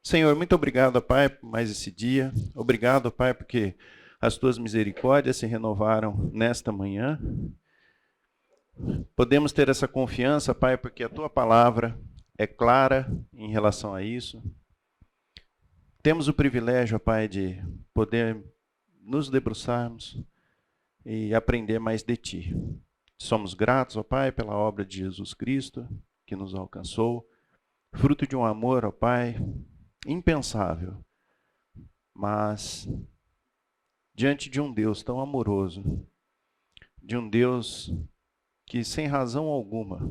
Senhor, muito obrigado, Pai, por mais esse dia. Obrigado, Pai, porque as tuas misericórdias se renovaram nesta manhã. Podemos ter essa confiança, Pai, porque a tua palavra é clara em relação a isso. Temos o privilégio, Pai, de poder nos debruçarmos e aprender mais de ti. Somos gratos, ó Pai, pela obra de Jesus Cristo que nos alcançou, fruto de um amor, ó Pai, impensável, mas diante de um Deus tão amoroso, de um Deus que sem razão alguma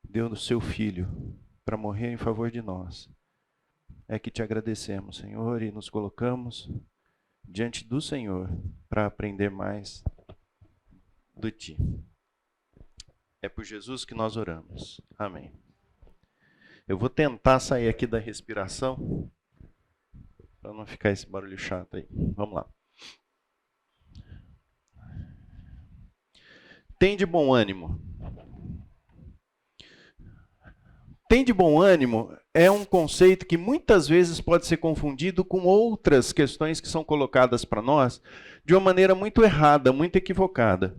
deu o seu Filho para morrer em favor de nós, é que te agradecemos, Senhor, e nos colocamos diante do Senhor para aprender mais de ti. É por Jesus que nós oramos. Amém. Eu vou tentar sair aqui da respiração, para não ficar esse barulho chato aí. Vamos lá. Tem de bom ânimo. Tem de bom ânimo é um conceito que muitas vezes pode ser confundido com outras questões que são colocadas para nós de uma maneira muito errada, muito equivocada.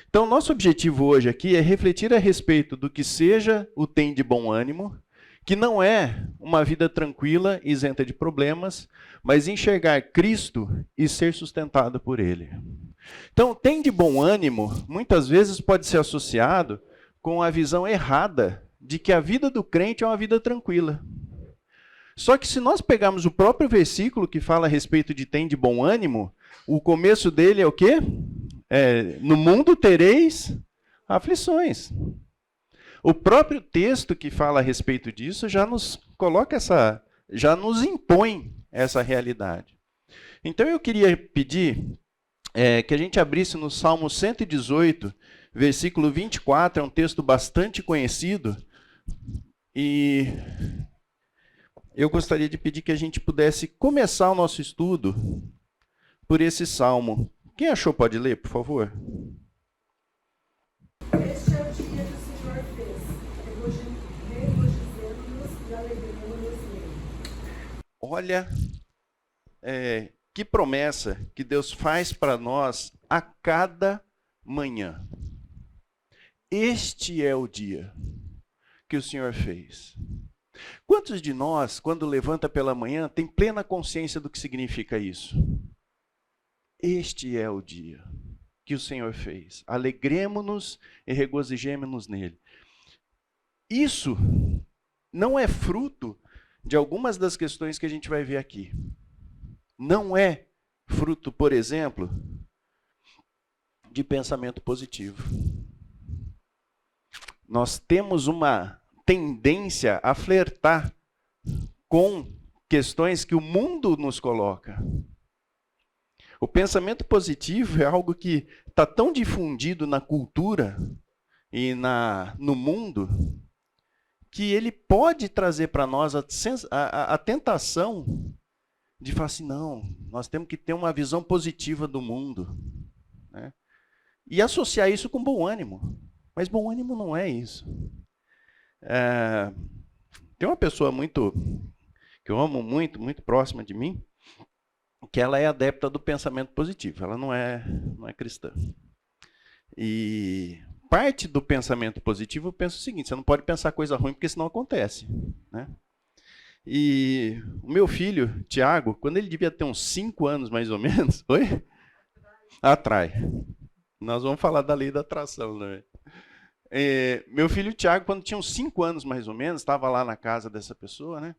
Então, nosso objetivo hoje aqui é refletir a respeito do que seja o tem de bom ânimo, que não é uma vida tranquila, isenta de problemas, mas enxergar Cristo e ser sustentado por Ele. Então, tem de bom ânimo, muitas vezes pode ser associado com a visão errada de que a vida do crente é uma vida tranquila. Só que se nós pegarmos o próprio versículo que fala a respeito de tem de bom ânimo, o começo dele é o quê? No mundo tereis aflições. O próprio texto que fala a respeito disso já nos coloca já nos impõe essa realidade. Então eu queria pedir que a gente abrisse no Salmo 118, versículo 24, é um texto bastante conhecido, e eu gostaria de pedir que a gente pudesse começar o nosso estudo por esse salmo. Quem achou pode ler, por favor? Este é o dia que o Senhor fez, regozijemo-nos e alegremo-nos nele. Olha, que promessa que Deus faz para nós a cada manhã. Este é o dia que o Senhor fez. Quantos de nós, quando levanta pela manhã, tem plena consciência do que significa isso? Este é o dia que o Senhor fez. Alegremo-nos e regozijemo-nos nele. Isso não é fruto de algumas das questões que a gente vai ver aqui. Não é fruto, por exemplo, de pensamento positivo. Nós temos uma tendência a flertar com questões que o mundo nos coloca. O pensamento positivo é algo que está tão difundido na cultura e no mundo que ele pode trazer para nós a tentação de falar assim, não, nós temos que ter uma visão positiva do mundo, né? E associar isso com bom ânimo. Mas bom ânimo não é isso. Tem uma pessoa que eu amo muito, muito próxima de mim, que ela é adepta do pensamento positivo. Ela não é cristã. E parte do pensamento positivo, eu penso o seguinte, você não pode pensar coisa ruim, porque senão acontece, né? E o meu filho, Tiago, quando ele devia ter uns 5 anos mais ou menos, oi? Atrai. Nós vamos falar da lei da atração, né? Meu filho Tiago, quando tinha uns 5 anos mais ou menos, estava lá na casa dessa pessoa, né?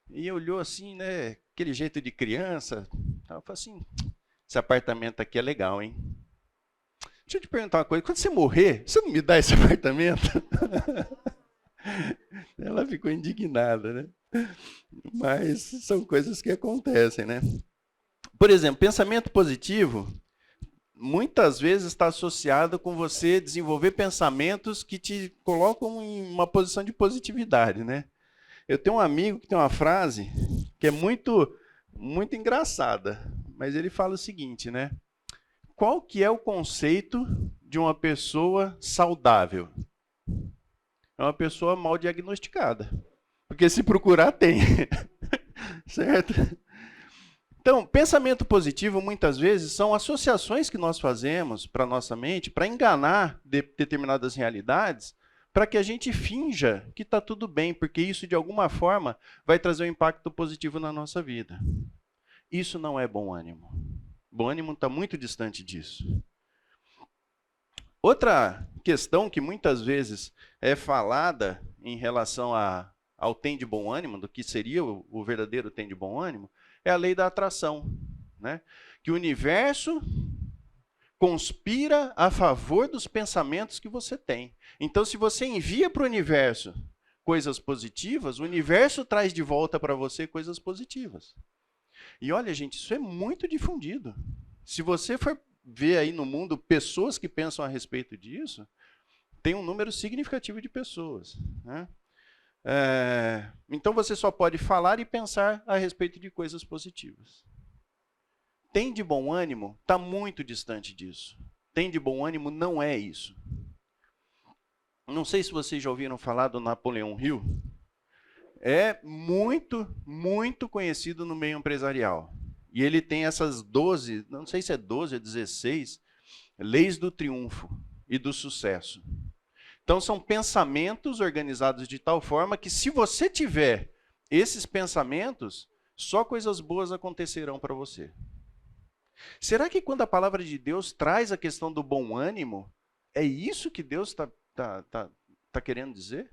E olhou assim, né? Aquele jeito de criança. Eu falei assim, esse apartamento aqui é legal, hein? Deixa eu te perguntar uma coisa, quando você morrer, você não me dá esse apartamento? Ela ficou indignada, né? Mas são coisas que acontecem, né? Por exemplo, pensamento positivo muitas vezes está associado com você desenvolver pensamentos que te colocam em uma posição de positividade, né? Eu tenho um amigo que tem uma frase que é muito, muito engraçada, mas ele fala o seguinte, né? Qual que é o conceito de uma pessoa saudável? É uma pessoa mal diagnosticada. Porque se procurar, tem. Certo? Então, pensamento positivo, muitas vezes, são associações que nós fazemos para a nossa mente para enganar determinadas realidades, para que a gente finja que está tudo bem, porque isso, de alguma forma, vai trazer um impacto positivo na nossa vida. Isso não é bom ânimo. Bom ânimo está muito distante disso. Outra questão que muitas vezes é falada em relação ao tem de bom ânimo, do que seria o verdadeiro tem de bom ânimo, é a lei da atração, né? Que o universo conspira a favor dos pensamentos que você tem. Então, se você envia para o universo coisas positivas, o universo traz de volta para você coisas positivas. E olha, gente, isso é muito difundido. Se você for ver aí no mundo pessoas que pensam a respeito disso, tem um número significativo de pessoas, né? Então você só pode falar e pensar a respeito de coisas positivas. Tem de bom ânimo está muito distante disso. Tem de bom ânimo não é isso. Não sei se vocês já ouviram falar do Napoleão Hill. É muito, muito conhecido no meio empresarial. E ele tem essas 12, não sei se é 12 ou 16, leis do triunfo e do sucesso. Então, são pensamentos organizados de tal forma que, se você tiver esses pensamentos, só coisas boas acontecerão para você. Será que quando a palavra de Deus traz a questão do bom ânimo, é isso que Deus tá querendo dizer?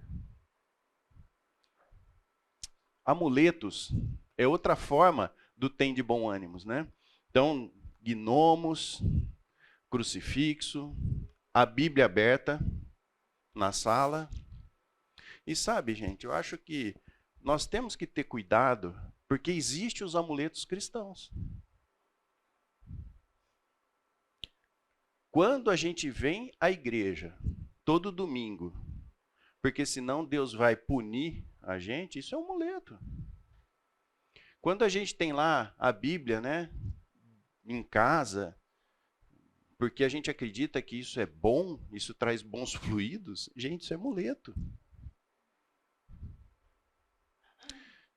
Amuletos é outra forma do tem de bom ânimo, né? Então, gnomos, crucifixo, a Bíblia aberta na sala. E sabe, gente, eu acho que nós temos que ter cuidado, porque existem os amuletos cristãos. Quando a gente vem à igreja, todo domingo, porque senão Deus vai punir a gente, isso é um amuleto. Quando a gente tem lá a Bíblia, né, em casa, porque a gente acredita que isso é bom, isso traz bons fluidos, gente, isso é amuleto.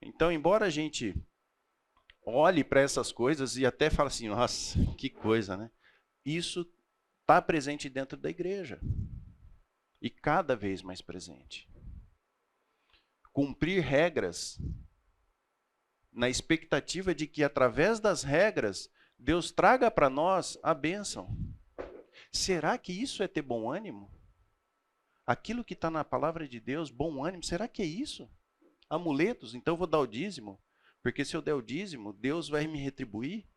Então, embora a gente olhe para essas coisas e até fale assim, nossa, que coisa, né? Isso está presente dentro da igreja. E cada vez mais presente. Cumprir regras na expectativa de que, através das regras, Deus traga para nós a bênção. Será que isso é ter bom ânimo? Aquilo que está na palavra de Deus, bom ânimo, será que é isso? Amuletos, então eu vou dar o dízimo, porque se eu der o dízimo, Deus vai me retribuir?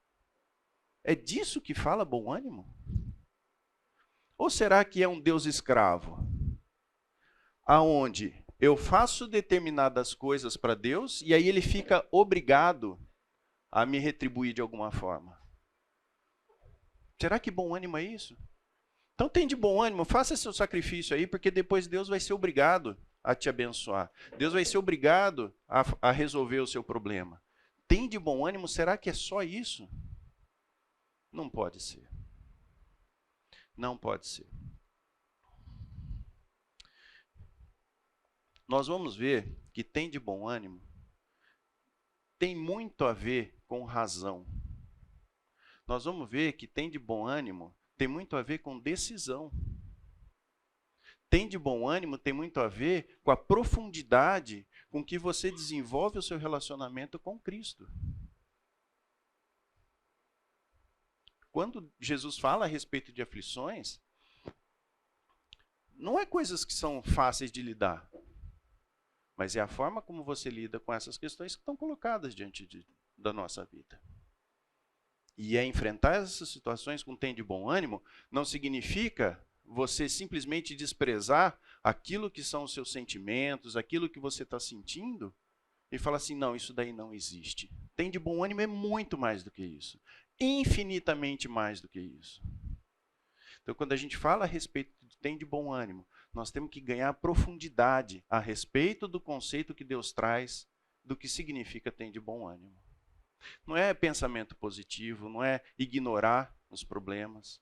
É disso que fala bom ânimo? Ou será que é um Deus escravo? Aonde eu faço determinadas coisas para Deus e aí ele fica obrigado a me retribuir de alguma forma. Será que bom ânimo é isso? Então tem de bom ânimo, faça seu sacrifício aí, porque depois Deus vai ser obrigado a te abençoar. Deus vai ser obrigado a resolver o seu problema. Tem de bom ânimo, será que é só isso? Não pode ser. Não pode ser. Nós vamos ver que tem de bom ânimo tem muito a ver com razão. Nós vamos ver que tem de bom ânimo tem muito a ver com decisão. Tem de bom ânimo tem muito a ver com a profundidade com que você desenvolve o seu relacionamento com Cristo. Quando Jesus fala a respeito de aflições, não é coisas que são fáceis de lidar, mas é a forma como você lida com essas questões que estão colocadas diante da nossa vida. E enfrentar essas situações com tem de bom ânimo não significa você simplesmente desprezar aquilo que são os seus sentimentos, aquilo que você está sentindo, e falar assim, não, isso daí não existe. Tem de bom ânimo é muito mais do que isso. Infinitamente mais do que isso. Então, quando a gente fala a respeito de tem de bom ânimo, nós temos que ganhar profundidade a respeito do conceito que Deus traz do que significa tem de bom ânimo. Não é pensamento positivo, não é ignorar os problemas.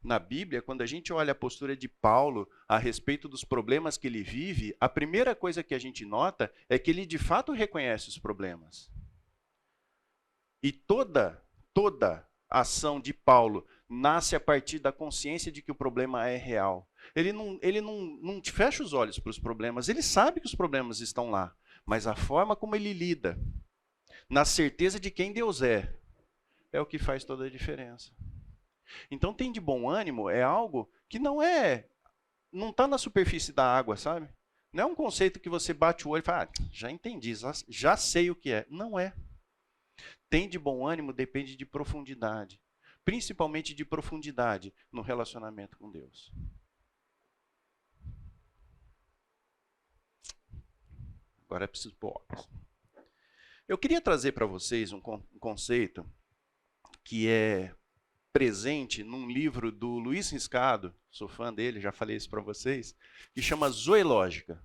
Na Bíblia, quando a gente olha a postura de Paulo a respeito dos problemas que ele vive, a primeira coisa que a gente nota é que ele de fato reconhece os problemas. E toda ação de Paulo nasce a partir da consciência de que o problema é real. Ele não te fecha os olhos para os problemas, ele sabe que os problemas estão lá, mas a forma como ele lida, na certeza de quem Deus é o que faz toda a diferença. Então, tem de bom ânimo é algo que não está na superfície da água, sabe? Não é um conceito que você bate o olho e fala, já entendi, já sei o que é. Não é. Tem de bom ânimo depende de profundidade, principalmente de profundidade no relacionamento com Deus. Agora é preciso pôr óculos. Eu queria trazer para vocês um conceito que é presente num livro do Luiz Riscado, sou fã dele, já falei isso para vocês, que chama Zoológica.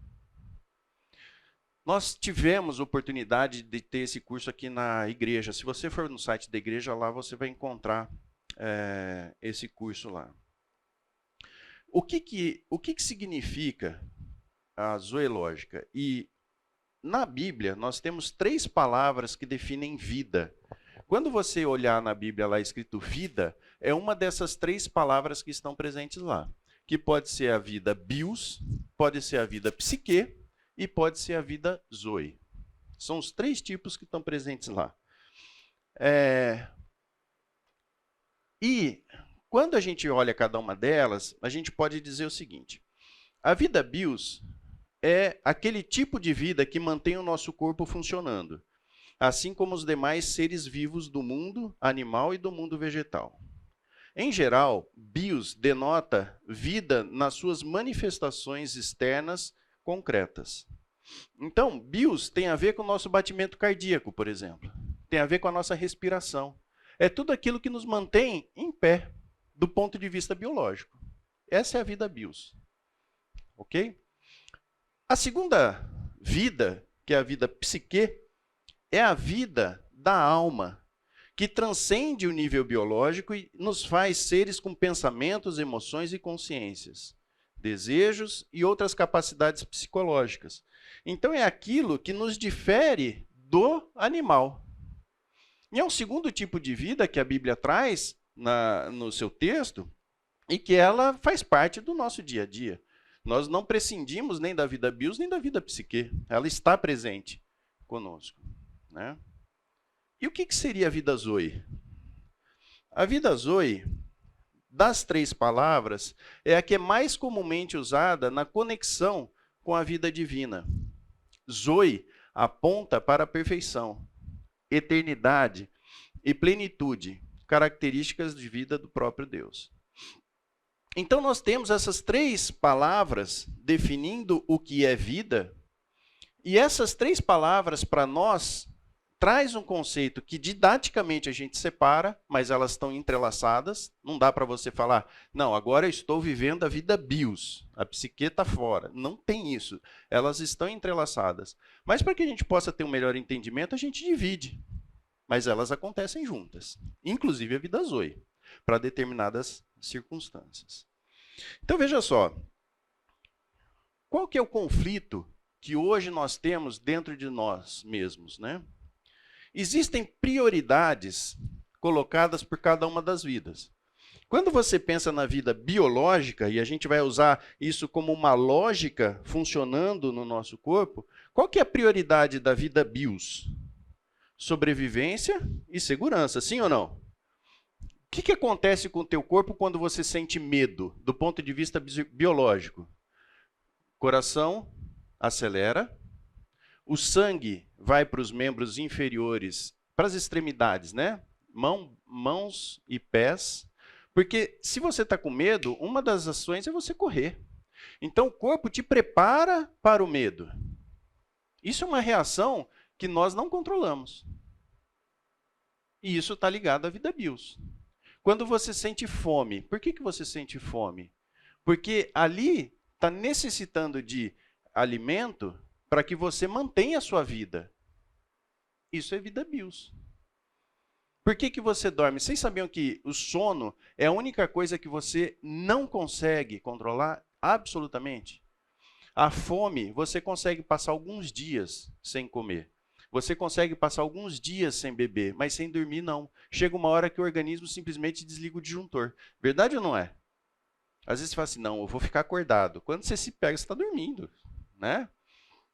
Nós tivemos oportunidade de ter esse curso aqui na igreja. Se você for no site da igreja, lá você vai encontrar esse curso lá. O que significa a zoológica? E na Bíblia, nós temos 3 palavras que definem vida. Quando você olhar na Bíblia lá escrito vida, é uma dessas 3 palavras que estão presentes lá. Que pode ser a vida bios, pode ser a vida psique e pode ser a vida zoe. São os 3 tipos que estão presentes lá. E quando a gente olha cada uma delas, a gente pode dizer o seguinte. A vida bios é aquele tipo de vida que mantém o nosso corpo funcionando, assim como os demais seres vivos do mundo animal e do mundo vegetal. Em geral, bios denota vida nas suas manifestações externas concretas. Então, bios tem a ver com o nosso batimento cardíaco, por exemplo. Tem a ver com a nossa respiração. É tudo aquilo que nos mantém em pé, do ponto de vista biológico. Essa é a vida bios. Ok? A segunda vida, que é a vida psique, é a vida da alma, que transcende o nível biológico e nos faz seres com pensamentos, emoções e consciências, desejos e outras capacidades psicológicas. Então, é aquilo que nos difere do animal. E é um segundo tipo de vida que a Bíblia traz no seu texto e que ela faz parte do nosso dia a dia. Nós não prescindimos nem da vida bios, nem da vida psique. Ela está presente conosco, né? E o que seria a vida zoe? A vida zoe, das 3 palavras, é a que é mais comumente usada na conexão com a vida divina. Zoe aponta para a perfeição, eternidade e plenitude, características de vida do próprio Deus. Então, nós temos essas 3 palavras definindo o que é vida, e essas 3 palavras, para nós, traz um conceito que didaticamente a gente separa, mas elas estão entrelaçadas. Não dá para você falar, não, agora eu estou vivendo a vida bios, a psique está fora. Não tem isso. Elas estão entrelaçadas. Mas para que a gente possa ter um melhor entendimento, a gente divide. Mas elas acontecem juntas, inclusive a vida zoe, para determinadas circunstâncias. Então, veja só. Qual que é o conflito que hoje nós temos dentro de nós mesmos, né? Existem prioridades colocadas por cada uma das vidas. Quando você pensa na vida biológica, e a gente vai usar isso como uma lógica funcionando no nosso corpo, qual que é a prioridade da vida bios? Sobrevivência e segurança, sim ou não? O que acontece com o teu corpo quando você sente medo, do ponto de vista biológico? Coração acelera, o sangue vai para os membros inferiores, para as extremidades, né? Mãos e pés. Porque se você está com medo, uma das ações é você correr. Então o corpo te prepara para o medo. Isso é uma reação que nós não controlamos. E isso está ligado à vida bios. Quando você sente fome, por que você sente fome? Porque ali está necessitando de alimento para que você mantenha a sua vida. Isso é vida bios. Por que você dorme? Vocês sabiam que o sono é a única coisa que você não consegue controlar absolutamente? A fome, você consegue passar alguns dias sem comer. Você consegue passar alguns dias sem beber, mas sem dormir não. Chega uma hora que o organismo simplesmente desliga o disjuntor. Verdade ou não é? Às vezes você fala assim, não, eu vou ficar acordado. Quando você se pega, você está dormindo, né?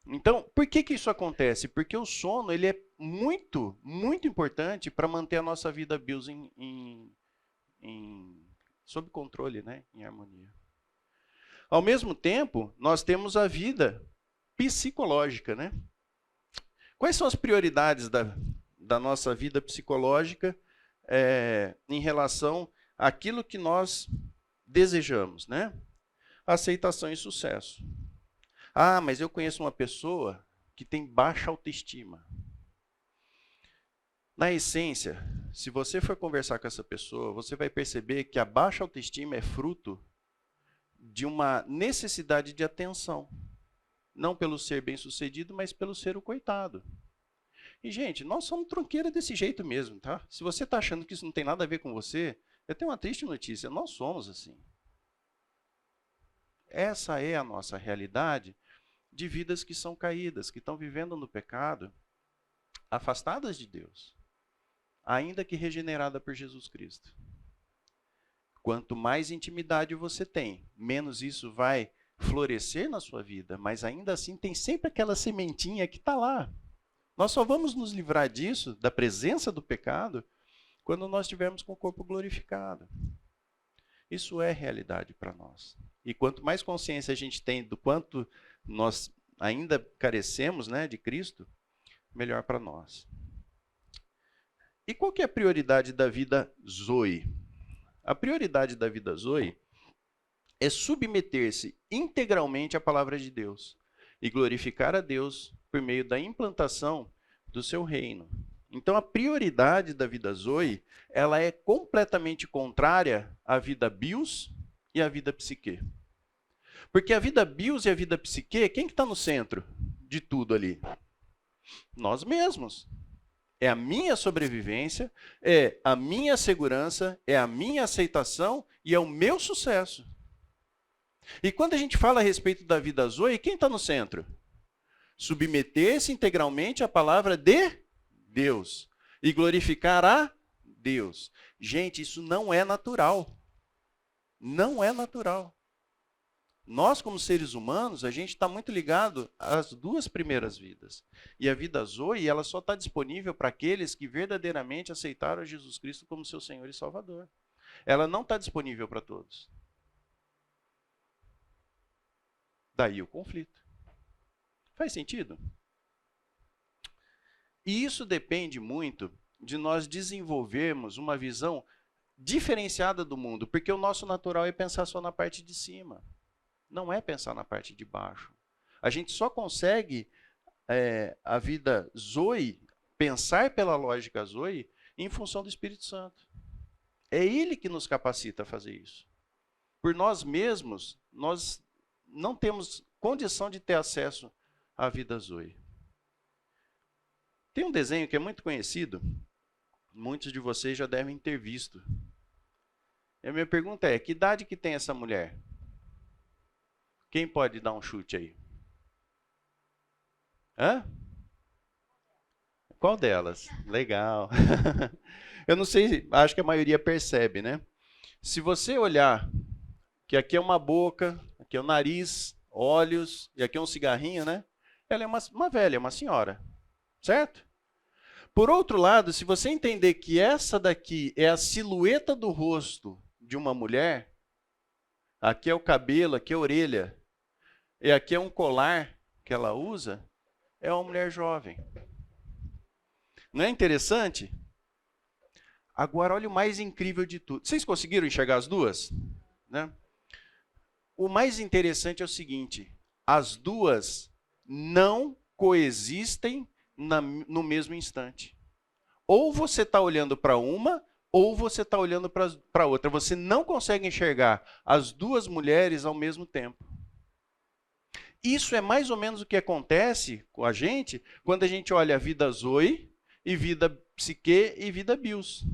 Então, por que isso acontece? Porque o sono ele é muito, muito importante para manter a nossa vida bios sob controle, né? Em harmonia. Ao mesmo tempo, nós temos a vida psicológica, né? Quais são as prioridades da nossa vida psicológica em relação àquilo que nós desejamos, né? Aceitação e sucesso. Ah, mas eu conheço uma pessoa que tem baixa autoestima. Na essência, se você for conversar com essa pessoa, você vai perceber que a baixa autoestima é fruto de uma necessidade de atenção. Não pelo ser bem-sucedido, mas pelo ser o coitado. E, gente, nós somos tronqueira desse jeito mesmo, tá? Se você está achando que isso não tem nada a ver com você, eu tenho uma triste notícia, nós somos assim. Essa é a nossa realidade de vidas que são caídas, que estão vivendo no pecado, afastadas de Deus, ainda que regenerada por Jesus Cristo. Quanto mais intimidade você tem, menos isso vai florescer na sua vida, mas ainda assim tem sempre aquela sementinha que está lá. Nós só vamos nos livrar disso, da presença do pecado, quando nós estivermos com o corpo glorificado. Isso é realidade para nós. E quanto mais consciência a gente tem do quanto nós ainda carecemos, né, de Cristo, melhor para nós. E qual que é a prioridade da vida Zoe? A prioridade da vida Zoe é submeter-se integralmente à palavra de Deus e glorificar a Deus por meio da implantação do seu reino. Então, a prioridade da vida Zoe, ela é completamente contrária à vida bios e à vida psique. Porque a vida bios e a vida psique, quem que está no centro de tudo ali? Nós mesmos. É a minha sobrevivência, é a minha segurança, é a minha aceitação e é o meu sucesso. E quando a gente fala a respeito da vida Zoe, quem está no centro? Submeter-se integralmente à palavra de Deus e glorificar a Deus. Gente, isso não é natural. Não é natural. Nós, como seres humanos, a gente está muito ligado às duas primeiras vidas. E a vida Zoe, ela só está disponível para aqueles que verdadeiramente aceitaram Jesus Cristo como seu Senhor e Salvador. Ela não está disponível para todos. Daí o conflito. Faz sentido? E isso depende muito de nós desenvolvermos uma visão diferenciada do mundo, porque o nosso natural é pensar só na parte de cima. Não é pensar na parte de baixo. A gente só consegue a vida Zoe, pensar pela lógica Zoe, em função do Espírito Santo. É Ele que nos capacita a fazer isso. Por nós mesmos, nós não temos condição de ter acesso à vida Zoe. Tem um desenho que é muito conhecido, muitos de vocês já devem ter visto. E a minha pergunta é, que idade que tem essa mulher? Quem pode dar um chute aí? Hã? Qual delas? Legal. Eu não sei, acho que a maioria percebe, né? Se você olhar que aqui é uma boca, aqui é o nariz, olhos, e aqui é um cigarrinho, né? Ela é uma velha, uma senhora, certo? Por outro lado, se você entender que essa daqui é a silhueta do rosto de uma mulher, aqui é o cabelo, aqui é a orelha, e aqui é um colar que ela usa, é uma mulher jovem. Não é interessante? Agora, olha o mais incrível de tudo. Vocês conseguiram enxergar as duas? Né? O mais interessante é o seguinte, as duas não coexistem no mesmo instante. Ou você está olhando para uma, ou você está olhando para outra. Você não consegue enxergar as duas mulheres ao mesmo tempo. Isso é mais ou menos o que acontece com a gente quando a gente olha a vida Zoe, e vida psique e vida bios.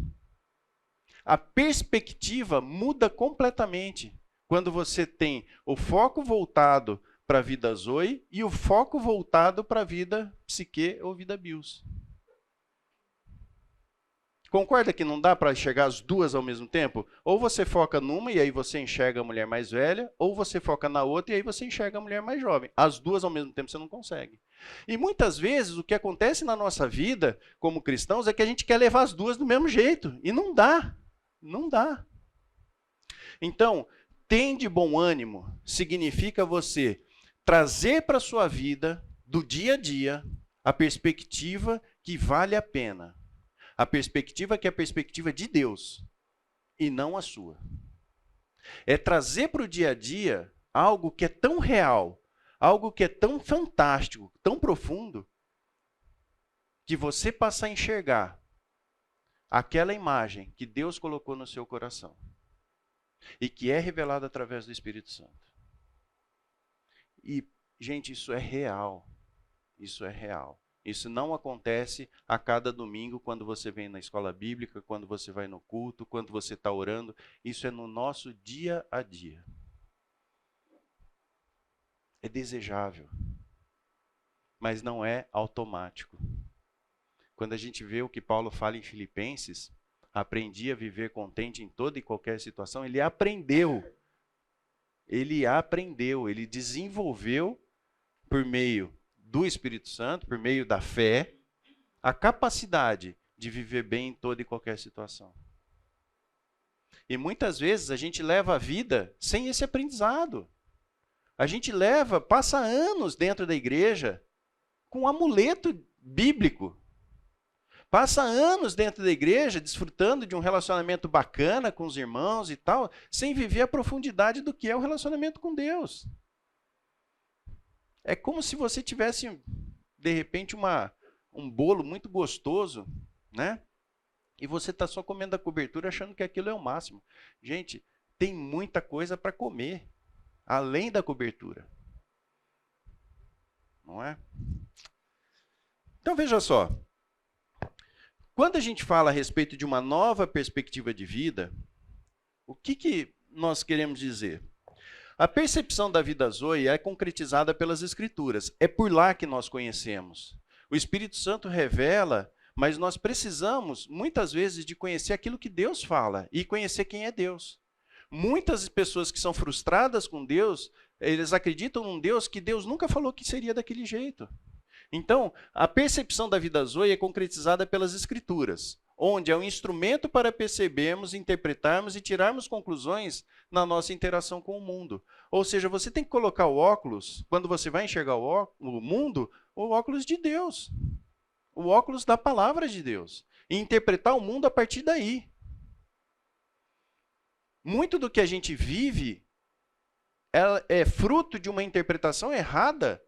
A perspectiva muda completamente quando você tem o foco voltado para a vida Zoe e o foco voltado para a vida psique ou vida bios. Concorda que não dá para enxergar as duas ao mesmo tempo? Ou você foca numa e aí você enxerga a mulher mais velha, ou você foca na outra e aí você enxerga a mulher mais jovem. As duas ao mesmo tempo você não consegue. E muitas vezes o que acontece na nossa vida como cristãos é que a gente quer levar as duas do mesmo jeito. E não dá. Não dá. Então, tem de bom ânimo significa você trazer para a sua vida, do dia a dia, a perspectiva que vale a pena. A perspectiva que é a perspectiva de Deus e não a sua. É trazer para o dia a dia algo que é tão real, algo que é tão fantástico, tão profundo, que você passa a enxergar aquela imagem que Deus colocou no seu coração e que é revelada através do Espírito Santo. E, gente, isso é real. Isso é real. Isso não acontece a cada domingo, quando você vem na escola bíblica, quando você vai no culto, quando você está orando. Isso é no nosso dia a dia. É desejável, mas não é automático. Quando a gente vê o que Paulo fala em Filipenses, aprendi a viver contente em toda e qualquer situação, ele aprendeu, ele desenvolveu por meio do Espírito Santo, por meio da fé, a capacidade de viver bem em toda e qualquer situação. E muitas vezes a gente leva a vida sem esse aprendizado. A gente passa anos dentro da igreja com um amuleto bíblico. Passa anos dentro da igreja desfrutando de um relacionamento bacana com os irmãos e tal, sem viver a profundidade do que é o relacionamento com Deus. É como se você tivesse, de repente, um bolo muito gostoso, né? E você está só comendo a cobertura achando que aquilo é o máximo. Gente, tem muita coisa para comer, além da cobertura. Não é? Então, veja só. Quando a gente fala a respeito de uma nova perspectiva de vida, o que nós queremos dizer? A percepção da vida Zoe é concretizada pelas Escrituras. É por lá que nós conhecemos. O Espírito Santo revela, mas nós precisamos, muitas vezes, de conhecer aquilo que Deus fala e conhecer quem é Deus. Muitas pessoas que são frustradas com Deus, eles acreditam num Deus que Deus nunca falou que seria daquele jeito. Então, a percepção da vida Zoe é concretizada pelas Escrituras, onde é um instrumento para percebermos, interpretarmos e tirarmos conclusões na nossa interação com o mundo. Ou seja, você tem que colocar o óculos, quando você vai enxergar o mundo, o óculos de Deus. O óculos da palavra de Deus. E interpretar o mundo a partir daí. Muito do que a gente vive é fruto de uma interpretação errada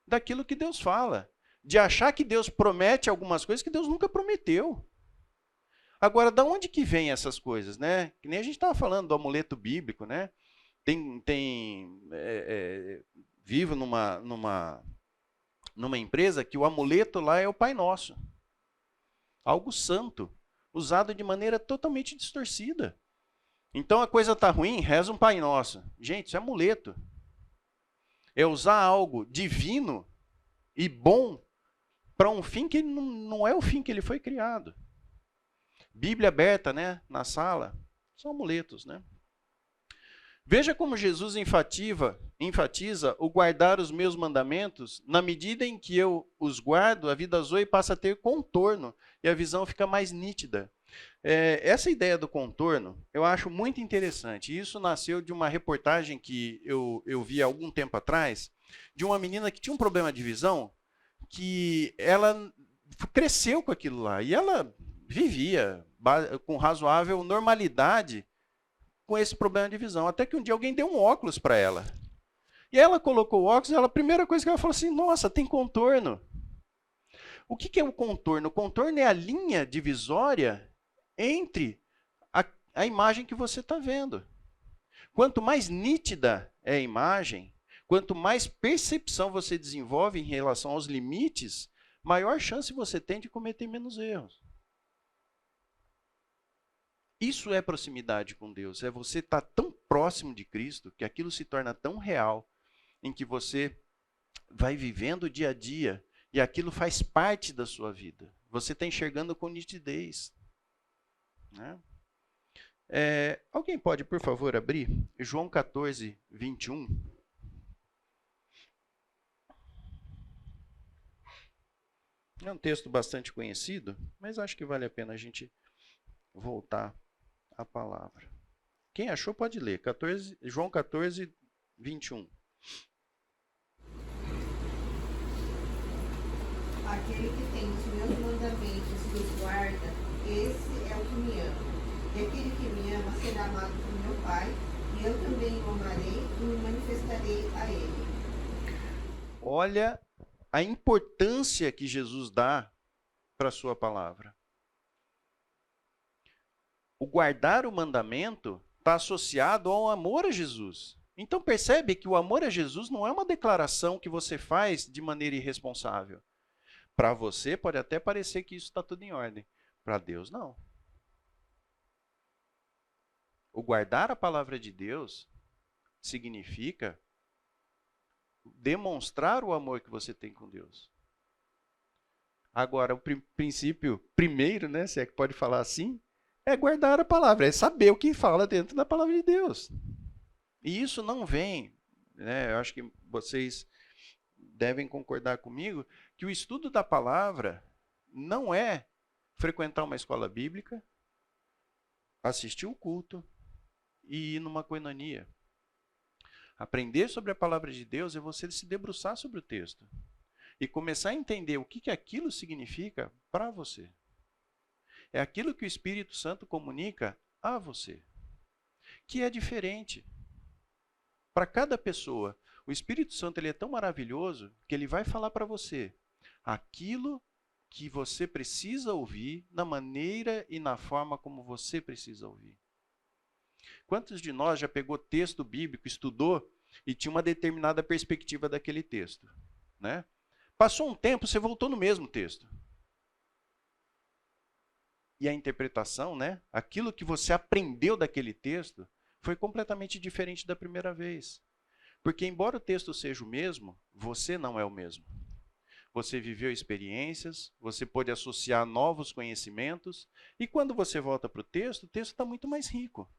daquilo que Deus fala. De achar que Deus promete algumas coisas que Deus nunca prometeu. Agora, da onde que vem essas coisas, né? Que nem a gente estava falando do amuleto bíblico, né? Vivo numa empresa que o amuleto lá é o Pai Nosso. Algo santo, usado de maneira totalmente distorcida. Então a coisa está ruim, reza um Pai Nosso. Gente, isso é amuleto. É usar algo divino e bom para um fim que não é o fim que ele foi criado. Bíblia aberta, né, na sala, são amuletos, né? Veja como Jesus enfatiza o guardar os meus mandamentos. Na medida em que eu os guardo, a vida Zoe passa a ter contorno e a visão fica mais nítida. Essa ideia do contorno eu acho muito interessante. Isso nasceu de uma reportagem que eu vi há algum tempo atrás, de uma menina que tinha um problema de visão, que ela cresceu com aquilo lá. E ela vivia com razoável normalidade com esse problema de visão. Até que um dia alguém deu um óculos para ela. E ela colocou o óculos e a primeira coisa que ela falou assim, nossa, tem contorno. O que é o contorno? O contorno é a linha divisória entre a imagem que você está vendo. Quanto mais nítida é a imagem, quanto mais percepção você desenvolve em relação aos limites, maior chance você tem de cometer menos erros. Isso é proximidade com Deus, é você estar tão próximo de Cristo que aquilo se torna tão real em que você vai vivendo o dia a dia e aquilo faz parte da sua vida. Você está enxergando com nitidez. Né? Alguém pode, por favor, abrir João 14, 21? É um texto bastante conhecido, mas acho que vale a pena a gente voltar à palavra. Quem achou pode ler. João 14, 21. Aquele que tem os meus mandamentos e os guarda, esse é o que me ama. E aquele que me ama será amado por meu Pai, e eu também o amarei e me manifestarei a ele. Olha a importância que Jesus dá para a sua palavra. O guardar o mandamento está associado ao amor a Jesus. Então percebe que o amor a Jesus não é uma declaração que você faz de maneira irresponsável. Para você pode até parecer que isso está tudo em ordem. Para Deus, não. O guardar a palavra de Deus significa demonstrar o amor que você tem com Deus. Agora, o princípio primeiro, né, se é que pode falar assim, é guardar a palavra, é saber o que fala dentro da palavra de Deus. E isso não vem, né, eu acho que vocês devem concordar comigo, que o estudo da palavra não é frequentar uma escola bíblica, assistir o culto e ir numa coinonia. Aprender sobre a palavra de Deus é você se debruçar sobre o texto e começar a entender o que aquilo significa para você. É aquilo que o Espírito Santo comunica a você, que é diferente. Para cada pessoa, o Espírito Santo ele é tão maravilhoso que ele vai falar para você aquilo que você precisa ouvir, na maneira e na forma como você precisa ouvir. Quantos de nós já pegou texto bíblico, estudou e tinha uma determinada perspectiva daquele texto? Né? Passou um tempo, você voltou no mesmo texto. E a interpretação, né? Aquilo que você aprendeu daquele texto, foi completamente diferente da primeira vez. Porque embora o texto seja o mesmo, você não é o mesmo. Você viveu experiências, você pode associar novos conhecimentos, e quando você volta para o texto está muito mais rico,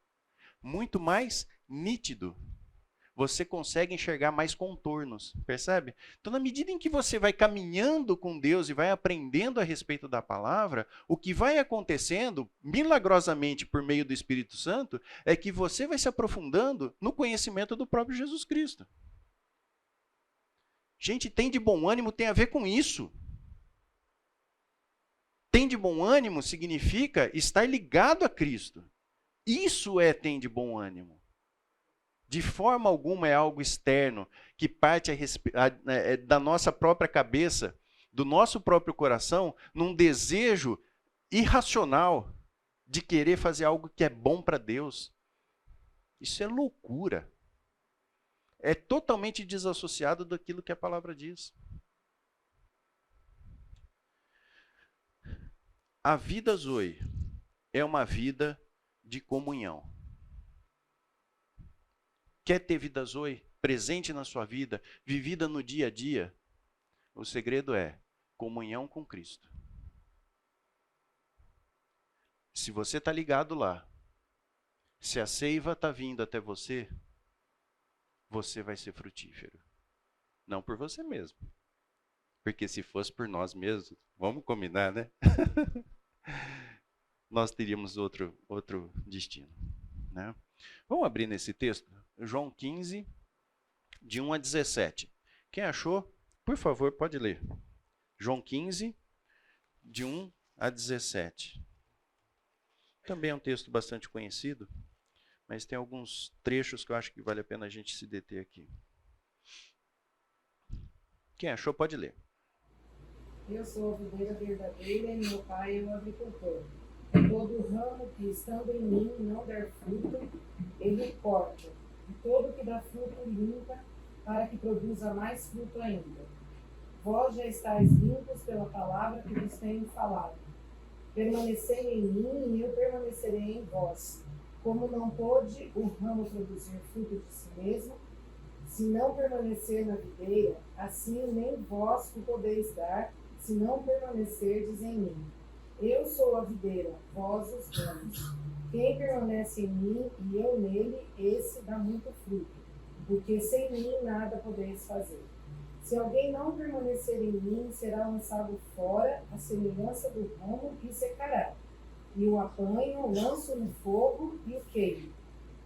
muito mais nítido. Você consegue enxergar mais contornos, percebe? Então, na medida em que você vai caminhando com Deus e vai aprendendo a respeito da palavra, o que vai acontecendo, milagrosamente por meio do Espírito Santo, é que você vai se aprofundando no conhecimento do próprio Jesus Cristo. Gente, tem de bom ânimo tem a ver com isso. Tem de bom ânimo significa estar ligado a Cristo. Isso é tem de bom ânimo. De forma alguma é algo externo, que parte da nossa própria cabeça, do nosso próprio coração, num desejo irracional de querer fazer algo que é bom para Deus. Isso é loucura. É totalmente desassociado daquilo que a palavra diz. A vida Zoe é uma vida de comunhão. Quer ter vida Zoe presente na sua vida, vivida no dia a dia? O segredo é comunhão com Cristo. Se você está ligado lá, se a seiva está vindo até você, você vai ser frutífero. Não por você mesmo. Porque se fosse por nós mesmos, vamos combinar, né? Nós teríamos outro destino. Né? Vamos abrir nesse texto? João 15, de 1 a 17. Quem achou, por favor, pode ler. João 15, de 1 a 17. Também é um texto bastante conhecido, mas tem alguns trechos que eu acho que vale a pena a gente se deter aqui. Quem achou, pode ler. Eu sou a videira verdadeira e meu pai é o agricultor. Todo ramo que estando em mim não der fruto, ele corta. E todo que dá fruto limpa, para que produza mais fruto ainda. Vós já estáis limpos pela palavra que vos tenho falado. Permanecei em mim e eu permanecerei em vós. Como não pôde o ramo produzir fruto de si mesmo, Se não permanecer na videira, assim nem vós o podeis dar, se não permanecerdes em mim. Eu sou a videira, vós os ramos. Quem permanece em mim e eu nele, esse dá muito fruto, porque sem mim nada podeis fazer. Se alguém não permanecer em mim, será lançado fora, à semelhança do ramo, e secará. E o apanho, lanço no fogo e o queimo.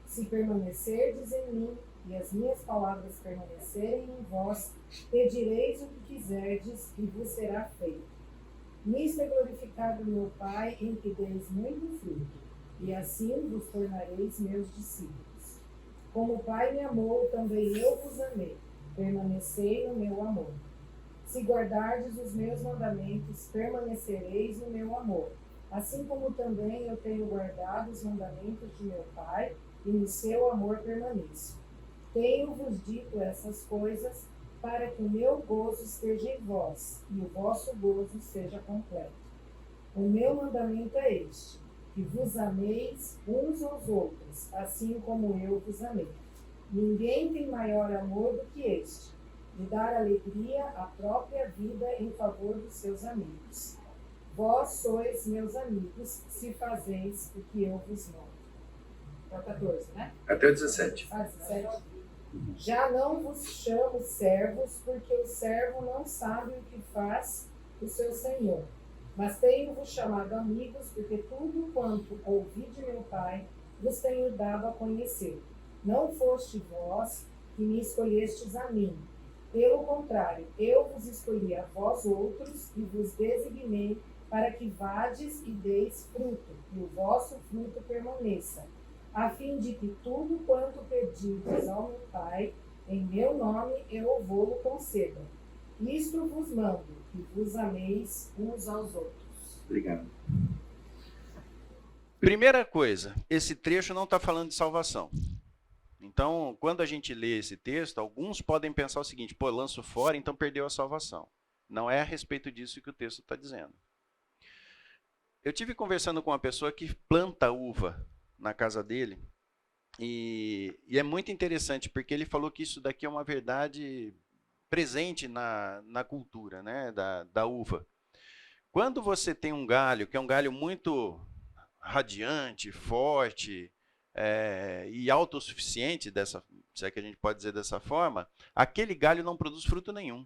Se permanecerdes em mim, e as minhas palavras permanecerem em vós, pedireis o que quiserdes, e vos será feito. Nisto é glorificado meu Pai, em que deis muito fruto, e assim vos tornareis meus discípulos. Como o Pai me amou, também eu vos amei. Permanecei no meu amor. Se guardardes os meus mandamentos, permanecereis no meu amor. Assim como também eu tenho guardado os mandamentos de meu Pai, e no seu amor permaneço. Tenho-vos dito essas coisas, para que o meu gozo esteja em vós, e o vosso gozo seja completo. O meu mandamento é este, que vos ameis uns aos outros, assim como eu vos amei. Ninguém tem maior amor do que este, de dar alegria à própria vida em favor dos seus amigos. Vós sois meus amigos, se fazeis o que eu vos mando. É o 14, né? Até o 17. 17. Já não vos chamo servos, porque o servo não sabe o que faz o seu senhor. Mas tenho-vos chamado amigos, porque tudo quanto ouvi de meu Pai, vos tenho dado a conhecer. Não foste vós que me escolhestes a mim. Pelo contrário, eu vos escolhi a vós outros e vos designei para que vades e deis fruto, e o vosso fruto permaneça, a fim de que tudo quanto pedirdes ao meu Pai, em meu nome eu vou-lo conceda. Isto vos mando, que vos ameis uns aos outros. Obrigado. Primeira coisa, esse trecho não está falando de salvação. Então, quando a gente lê esse texto, alguns podem pensar o seguinte: pô, lanço fora, então perdeu a salvação. Não é a respeito disso que o texto está dizendo. Eu tive conversando com uma pessoa que planta uva na casa dele, e é muito interessante, porque ele falou que isso daqui é uma verdade presente na cultura, né, da uva. Quando você tem um galho, que é um galho muito radiante, forte, e autossuficiente, se é que a gente pode dizer dessa forma, aquele galho não produz fruto nenhum.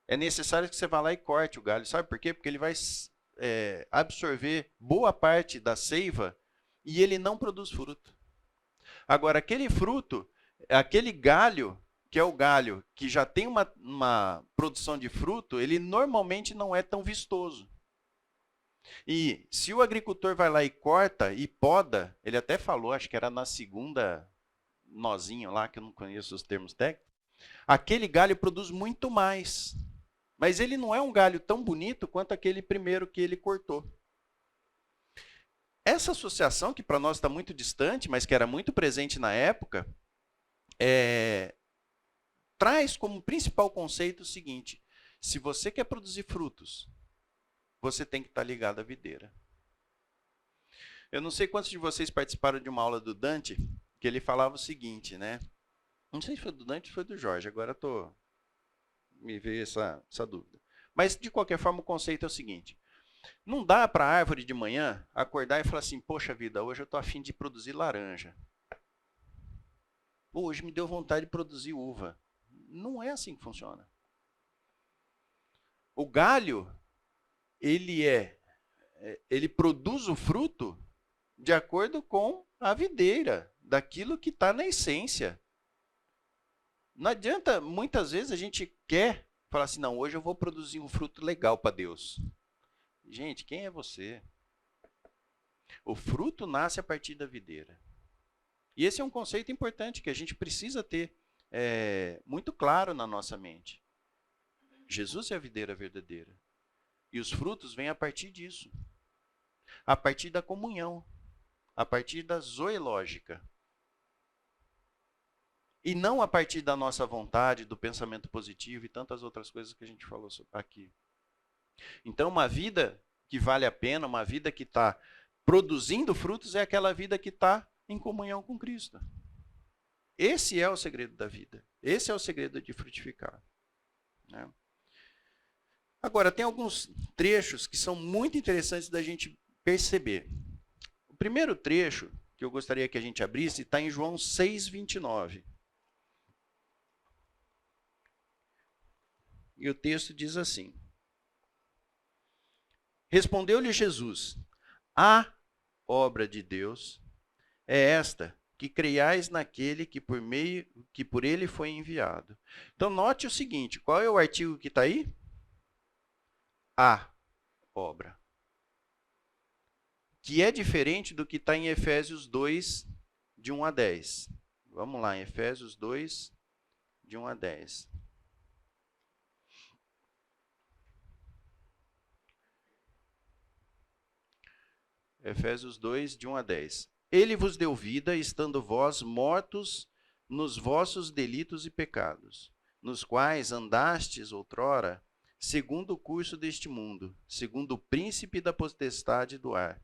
É necessário que você vá lá e corte o galho. Sabe por quê? Porque ele vai absorver boa parte da seiva e ele não produz fruto. Agora, aquele fruto, aquele galho, que é o galho que já tem uma produção de fruto, ele normalmente não é tão vistoso. E se o agricultor vai lá e corta e poda, ele até falou, acho que era na segunda nozinho lá, que eu não conheço os termos técnicos, aquele galho produz muito mais. Mas ele não é um galho tão bonito quanto aquele primeiro que ele cortou. Essa associação, que para nós está muito distante, mas que era muito presente na época, traz como principal conceito o seguinte: se você quer produzir frutos, você tem que estar ligado à videira. Eu não sei quantos de vocês participaram de uma aula do Dante, que ele falava o seguinte, né? Não sei se foi do Dante ou foi do Jorge, agora me veio essa dúvida. Mas, de qualquer forma, o conceito é o seguinte: não dá para a árvore de manhã acordar e falar assim: poxa vida, hoje eu estou a fim de produzir laranja. Hoje me deu vontade de produzir uva. Não é assim que funciona. O galho, ele produz o fruto de acordo com a videira, daquilo que está na essência. Não adianta, muitas vezes a gente quer falar assim: não, hoje eu vou produzir um fruto legal para Deus. Gente, quem é você? O fruto nasce a partir da videira. E esse é um conceito importante que a gente precisa ter muito claro na nossa mente. Jesus é a videira verdadeira. E os frutos vêm a partir disso. A partir da comunhão. A partir da zoológica. E não a partir da nossa vontade, do pensamento positivo e tantas outras coisas que a gente falou aqui. Então, uma vida que vale a pena, uma vida que está produzindo frutos, é aquela vida que está em comunhão com Cristo. Esse é o segredo da vida. Esse é o segredo de frutificar, né? Agora, tem alguns trechos que são muito interessantes da gente perceber. O primeiro trecho que eu gostaria que a gente abrisse está em João 6:29. E o texto diz assim: Respondeu-lhe Jesus: A obra de Deus é esta, que creiais naquele que por ele foi enviado. Então, note o seguinte, qual é o artigo que está aí? A obra. Que é diferente do que está em Efésios 2, de 1 a 10. Vamos lá, em Efésios 2, de 1 a 10. Efésios 2, de 1 a 10. Ele vos deu vida, estando vós mortos nos vossos delitos e pecados, nos quais andastes outrora, segundo o curso deste mundo, segundo o príncipe da potestade do ar,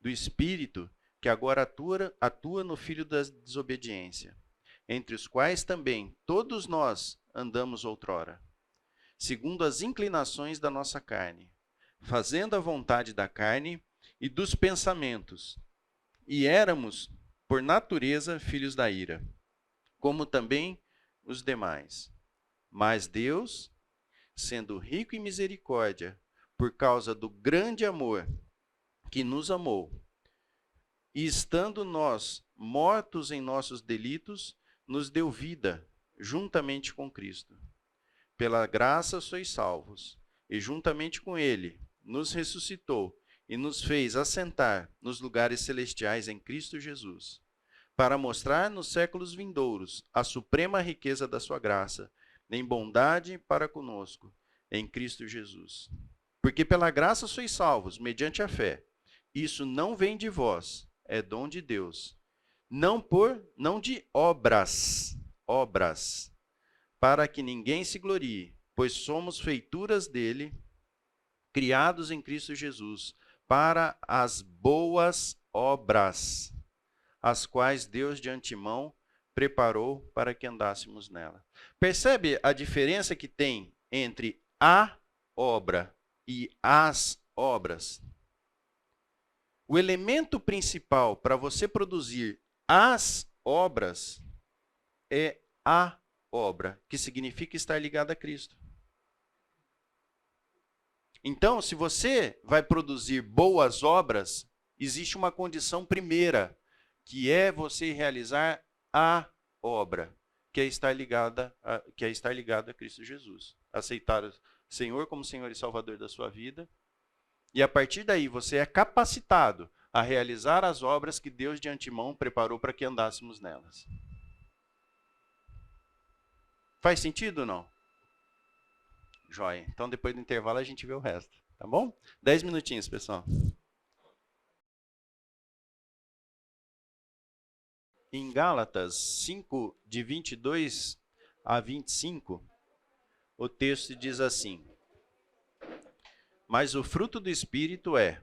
do espírito que agora atua no filho da desobediência, entre os quais também todos nós andamos outrora, segundo as inclinações da nossa carne, fazendo a vontade da carne e dos pensamentos, e éramos, por natureza, filhos da ira, como também os demais. Mas Deus, sendo rico em misericórdia, por causa do grande amor que nos amou, e estando nós mortos em nossos delitos, nos deu vida juntamente com Cristo. Pela graça sois salvos, e juntamente com Ele nos ressuscitou e nos fez assentar nos lugares celestiais em Cristo Jesus, para mostrar nos séculos vindouros a suprema riqueza da sua graça, em bondade para conosco, em Cristo Jesus. Porque pela graça sois salvos, mediante a fé. Isso não vem de vós, é dom de Deus. Não de obras, para que ninguém se glorie, pois somos feituras dele, criados em Cristo Jesus, para as boas obras, as quais Deus de antemão preparou para que andássemos nela. Percebe a diferença que tem entre a obra e as obras? O elemento principal para você produzir as obras é a obra, que significa estar ligado a Cristo. Então, se você vai produzir boas obras, existe uma condição primeira, que é você realizar a obra, que é estar ligado a Cristo Jesus. Aceitar o Senhor como Senhor e Salvador da sua vida. E a partir daí você é capacitado a realizar as obras que Deus de antemão preparou para que andássemos nelas. Faz sentido ou não? Joia. Então, depois do intervalo, a gente vê o resto. Tá bom? 10 minutinhos, pessoal. Em Gálatas 5, de 22 a 25, o texto diz assim: Mas o fruto do Espírito é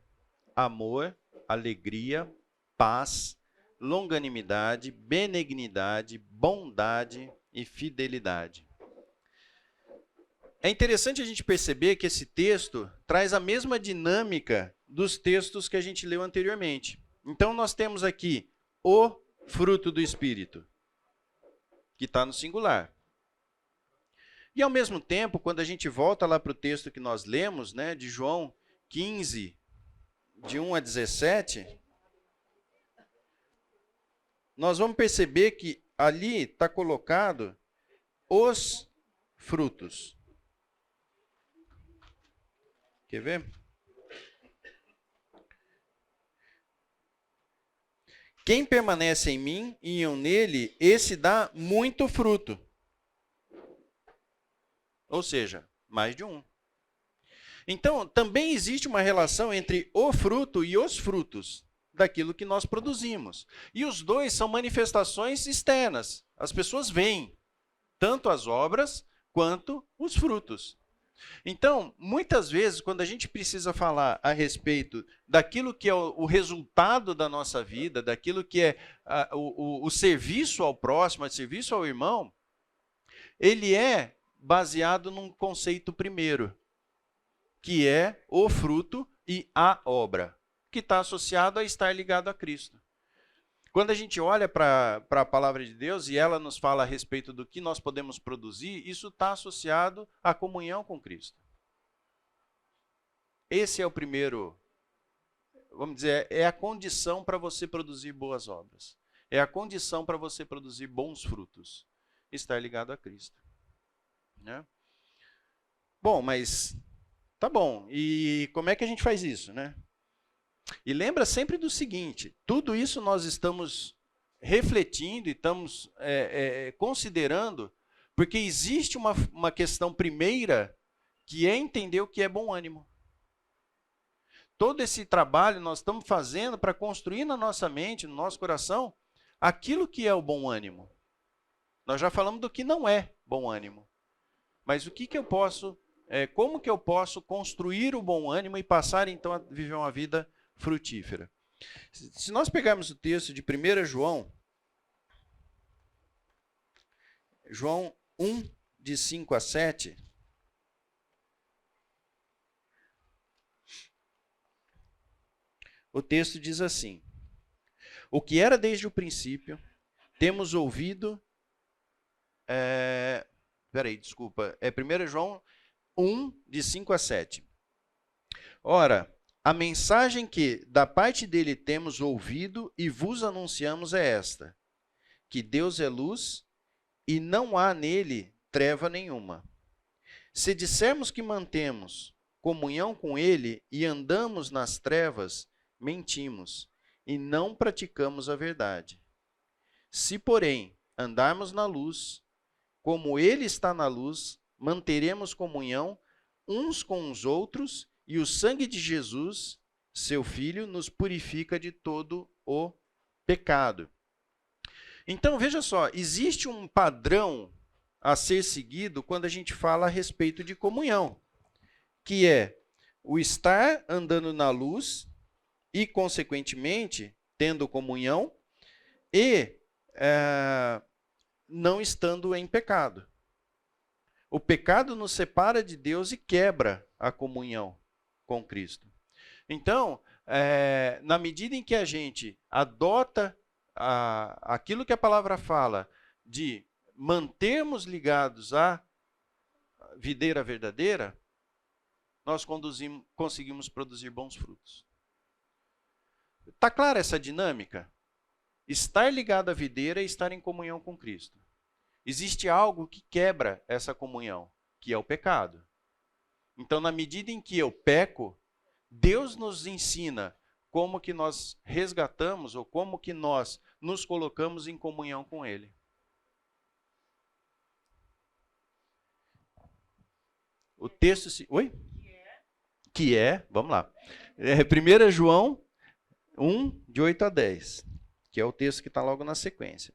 amor, alegria, paz, longanimidade, benignidade, bondade e fidelidade. É interessante a gente perceber que esse texto traz a mesma dinâmica dos textos que a gente leu anteriormente. Então, nós temos aqui o fruto do Espírito, que está no singular. E, ao mesmo tempo, quando a gente volta lá para o texto que nós lemos, né, de João 15, de 1 a 17, nós vamos perceber que ali está colocado os frutos. Quer ver? Quem permanece em mim e eu nele, esse dá muito fruto. Ou seja, mais de um. Então, também existe uma relação entre o fruto e os frutos daquilo que nós produzimos. E os dois são manifestações externas. As pessoas veem tanto as obras quanto os frutos. Então, muitas vezes, quando a gente precisa falar a respeito daquilo que é o resultado da nossa vida, daquilo que é o serviço ao próximo, o serviço ao irmão, ele é baseado num conceito primeiro, que é o fruto e a obra, que está associado a estar ligado a Cristo. Quando a gente olha para a palavra de Deus e ela nos fala a respeito do que nós podemos produzir, isso está associado à comunhão com Cristo. Esse é o primeiro, vamos dizer, é a condição para você produzir boas obras. É a condição para você produzir bons frutos. Estar ligado a Cristo. Né? Bom, mas tá bom. E como é que a gente faz isso, né? E lembra sempre do seguinte, tudo isso nós estamos refletindo e estamos considerando, porque existe uma questão primeira, que é entender o que é bom ânimo. Todo esse trabalho nós estamos fazendo para construir na nossa mente, no nosso coração, aquilo que é o bom ânimo. Nós já falamos do que não é bom ânimo. Mas o que eu posso, como que eu posso construir o bom ânimo e passar então a viver uma vida frutífera? Se nós pegarmos o texto de 1 João 1, de 5 a 7, o texto diz assim: o que era desde o princípio, temos ouvido... desculpa. É 1 João 1, de 5 a 7. Ora, a mensagem que da parte dele temos ouvido e vos anunciamos é esta: que Deus é luz e não há nele treva nenhuma. Se dissermos que mantemos comunhão com ele e andamos nas trevas, mentimos e não praticamos a verdade. Se, porém, andarmos na luz, como ele está na luz, manteremos comunhão uns com os outros, e o sangue de Jesus, seu Filho, nos purifica de todo o pecado. Então, veja só, existe um padrão a ser seguido quando a gente fala a respeito de comunhão, que é o estar andando na luz e, consequentemente, tendo comunhão e não estando em pecado. O pecado nos separa de Deus e quebra a comunhão com Cristo. Então, na medida em que a gente adota aquilo que a palavra fala de mantermos ligados à videira verdadeira, nós conseguimos produzir bons frutos. Está clara essa dinâmica? Estar ligado à videira é estar em comunhão com Cristo. Existe algo que quebra essa comunhão, que é o pecado. Então, na medida em que eu peco, Deus nos ensina como que nós resgatamos ou como que nós nos colocamos em comunhão com Ele. O texto... Oi? Que é, vamos lá. 1 João 1, de 8 a 10, que é o texto que está logo na sequência.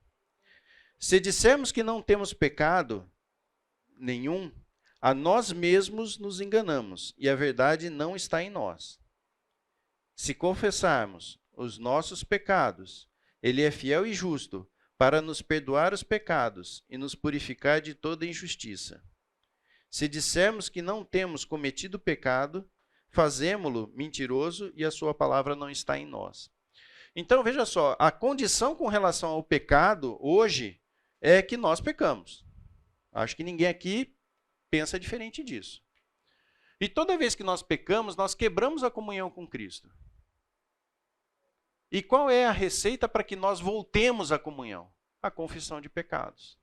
Se dissermos que não temos pecado nenhum, a nós mesmos nos enganamos, e a verdade não está em nós. Se confessarmos os nossos pecados, Ele é fiel e justo para nos perdoar os pecados e nos purificar de toda injustiça. Se dissermos que não temos cometido pecado, fazemo-lo mentiroso e a sua palavra não está em nós. Então, veja só, a condição com relação ao pecado hoje é que nós pecamos. Acho que ninguém aqui pensa diferente disso. E toda vez que nós pecamos, nós quebramos a comunhão com Cristo. E qual é a receita para que nós voltemos à comunhão? A confissão de pecados.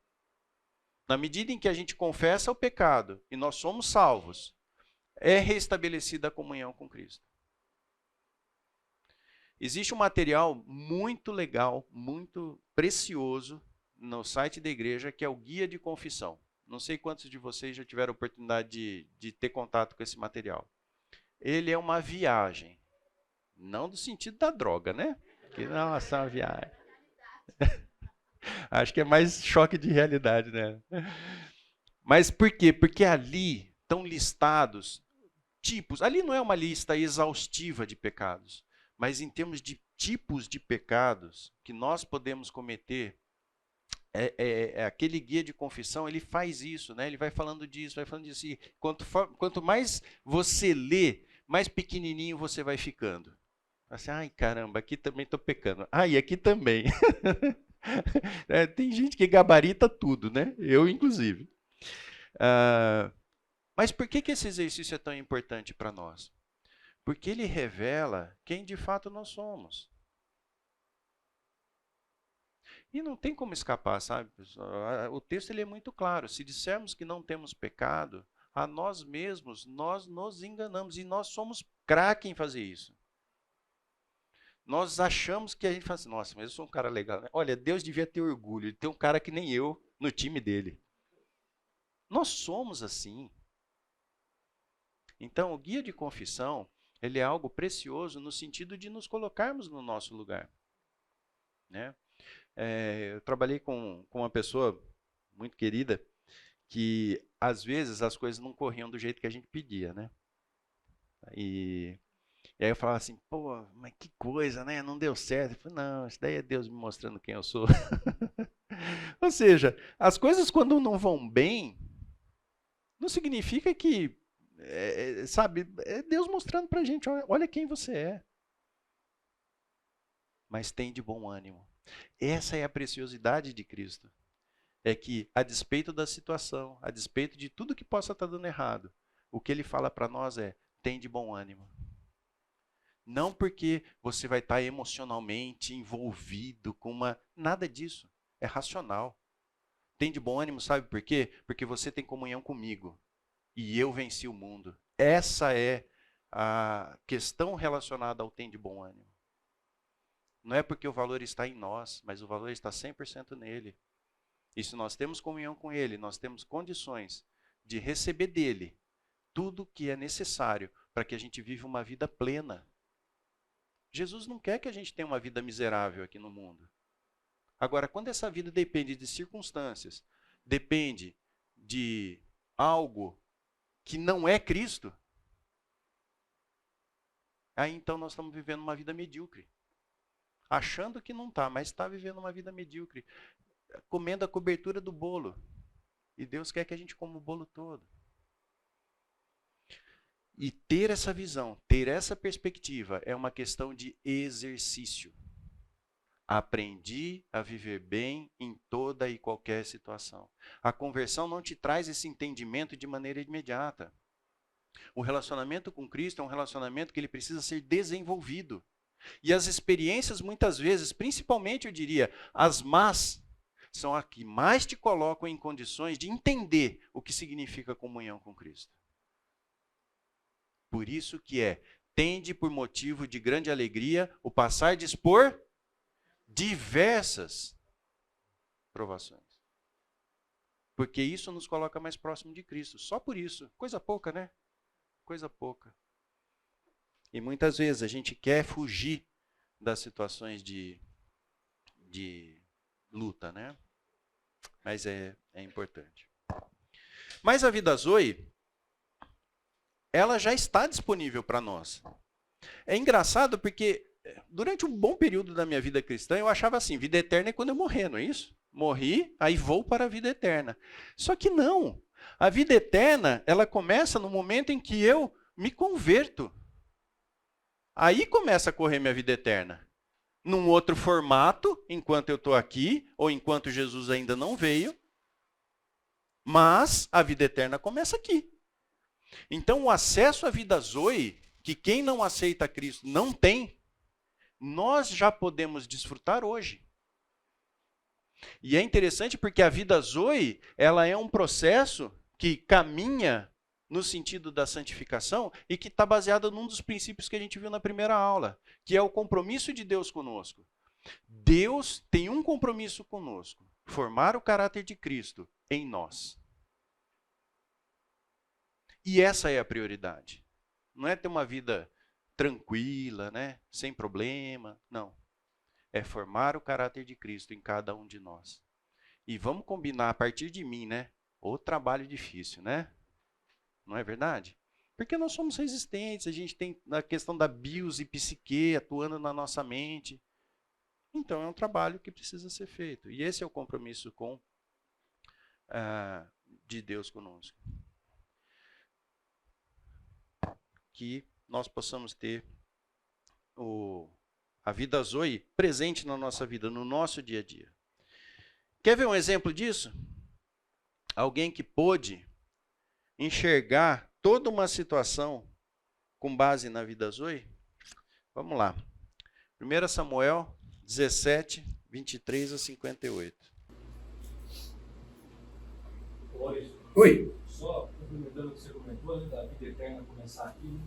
Na medida em que a gente confessa o pecado e nós somos salvos, é restabelecida a comunhão com Cristo. Existe um material muito legal, muito precioso no site da igreja, que é o Guia de Confissão. Não sei quantos de vocês já tiveram a oportunidade de ter contato com esse material. Ele é uma viagem. Não do sentido da droga, né? Que não é só uma viagem. Acho que é mais choque de realidade, né? Mas por quê? Porque ali estão listados tipos. Ali não é uma lista exaustiva de pecados, mas em termos de tipos de pecados que nós podemos cometer, aquele guia de confissão, ele faz isso, né? Ele vai falando disso, vai falando disso. E quanto mais você lê, mais pequenininho você vai ficando. Assim, ai, caramba, aqui também estou pecando. Ai, aqui também. Tem gente que gabarita tudo, né? Eu, inclusive. Mas por que esse exercício é tão importante para nós? Porque ele revela quem de fato nós somos. E não tem como escapar, sabe, pessoal? O texto ele é muito claro. Se dissermos que não temos pecado, a nós mesmos, nós nos enganamos. E nós somos craque em fazer isso. Nós achamos que a gente fala assim, nossa, mas eu sou um cara legal, né? Olha, Deus devia ter orgulho de ter um cara que nem eu no time dele. Nós somos assim. Então, o guia de confissão, ele é algo precioso no sentido de nos colocarmos no nosso lugar. Né? Eu trabalhei com uma pessoa muito querida que, às vezes, as coisas não corriam do jeito que a gente pedia, né? E aí eu falava assim, pô, mas que coisa, né? Não deu certo. Eu falei, não, isso daí é Deus me mostrando quem eu sou. Ou seja, as coisas quando não vão bem, não significa que, sabe, é Deus mostrando pra gente, olha quem você é. Mas tem de bom ânimo. Essa é a preciosidade de Cristo. É que, a despeito da situação, a despeito de tudo que possa estar dando errado, o que ele fala para nós é, tem de bom ânimo. Não porque você vai estar emocionalmente envolvido com uma... Nada disso. É racional. Tem de bom ânimo, sabe por quê? Porque você tem comunhão comigo. E eu venci o mundo. Essa é a questão relacionada ao tem de bom ânimo. Não é porque o valor está em nós, mas o valor está 100% nele. E se nós temos comunhão com ele, nós temos condições de receber dele tudo o que é necessário para que a gente viva uma vida plena. Jesus não quer que a gente tenha uma vida miserável aqui no mundo. Agora, quando essa vida depende de circunstâncias, depende de algo que não é Cristo, aí então nós estamos vivendo uma vida medíocre. Achando que não está, mas está vivendo uma vida medíocre. Comendo a cobertura do bolo. E Deus quer que a gente coma o bolo todo. E ter essa visão, ter essa perspectiva, é uma questão de exercício. Aprendi a viver bem em toda e qualquer situação. A conversão não te traz esse entendimento de maneira imediata. O relacionamento com Cristo é um relacionamento que ele precisa ser desenvolvido. E as experiências, muitas vezes, principalmente, eu diria, as más, são as que mais te colocam em condições de entender o que significa comunhão com Cristo. Por isso que tende por motivo de grande alegria o passardes por diversas provações. Porque isso nos coloca mais próximo de Cristo. Só por isso. Coisa pouca, né? Coisa pouca. E muitas vezes a gente quer fugir das situações de luta, né? Mas é importante. Mas a vida Zoe, ela já está disponível para nós. É engraçado porque durante um bom período da minha vida cristã, eu achava assim, vida eterna é quando eu morrer, não é isso? Morri, aí vou para a vida eterna. Só que não. A vida eterna, ela começa no momento em que eu me converto. Aí começa a correr minha vida eterna. Num outro formato, enquanto eu estou aqui, ou enquanto Jesus ainda não veio. Mas a vida eterna começa aqui. Então, o acesso à vida Zoe, que quem não aceita Cristo não tem, nós já podemos desfrutar hoje. E é interessante porque a vida Zoe, ela é um processo que caminha no sentido da santificação e que está baseado num dos princípios que a gente viu na primeira aula, que é o compromisso de Deus conosco. Deus tem um compromisso conosco, formar o caráter de Cristo em nós. E essa é a prioridade. Não é ter uma vida tranquila, né? Sem problema, não. É formar o caráter de Cristo em cada um de nós. E vamos combinar a partir de mim, né? O trabalho difícil, né? Não é verdade? Porque nós somos resistentes, a gente tem a questão da bios e psique atuando na nossa mente. Então é um trabalho que precisa ser feito. E esse é o compromisso de Deus conosco. Que nós possamos ter a vida Zoe presente na nossa vida, no nosso dia a dia. Quer ver um exemplo disso? Alguém que pôde enxergar toda uma situação com base na vida Zoe? Vamos lá. 1 Samuel 17, 23 a 58. Oi. Só complementando o que você comentou, né, da vida eterna começar aqui, né?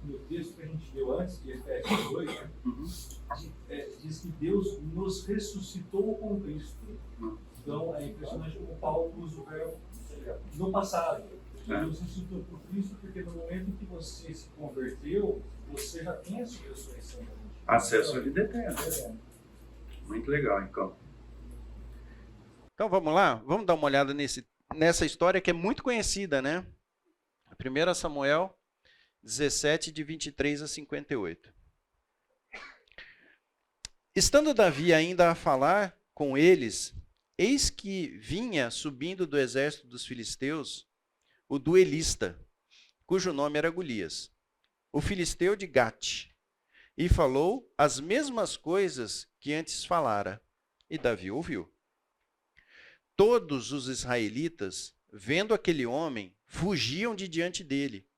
No texto que a gente leu antes, de Efésios 2, né? Diz que Deus nos ressuscitou com Cristo. Então é impressionante como Paulo usa o verbo no passado. Deus ressuscitou por Cristo, porque no momento em que você se converteu, você já tem a sua ressurreição. Acesso à vida eterna. Muito legal, então. Então vamos lá? Vamos dar uma olhada nessa história que é muito conhecida, né? 1 Samuel 17, de 23 a 58. Estando Davi ainda a falar com eles, eis que vinha subindo do exército dos filisteus o duelista, cujo nome era Golias, o filisteu de Gate, e falou as mesmas coisas que antes falara, e Davi ouviu. Todos os israelitas, vendo aquele homem, fugiam de diante dele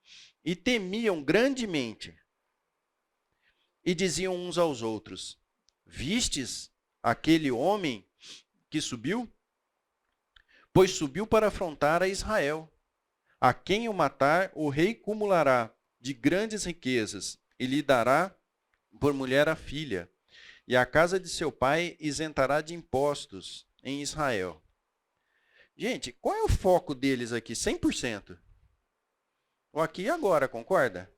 e temiam grandemente. E diziam uns aos outros: vistes aquele homem que subiu? Pois subiu para afrontar a Israel. A quem o matar, o rei cumulará de grandes riquezas e lhe dará por mulher a filha, e a casa de seu pai isentará de impostos em Israel. Gente, qual é o foco deles aqui? 100%. O aqui e agora, concorda?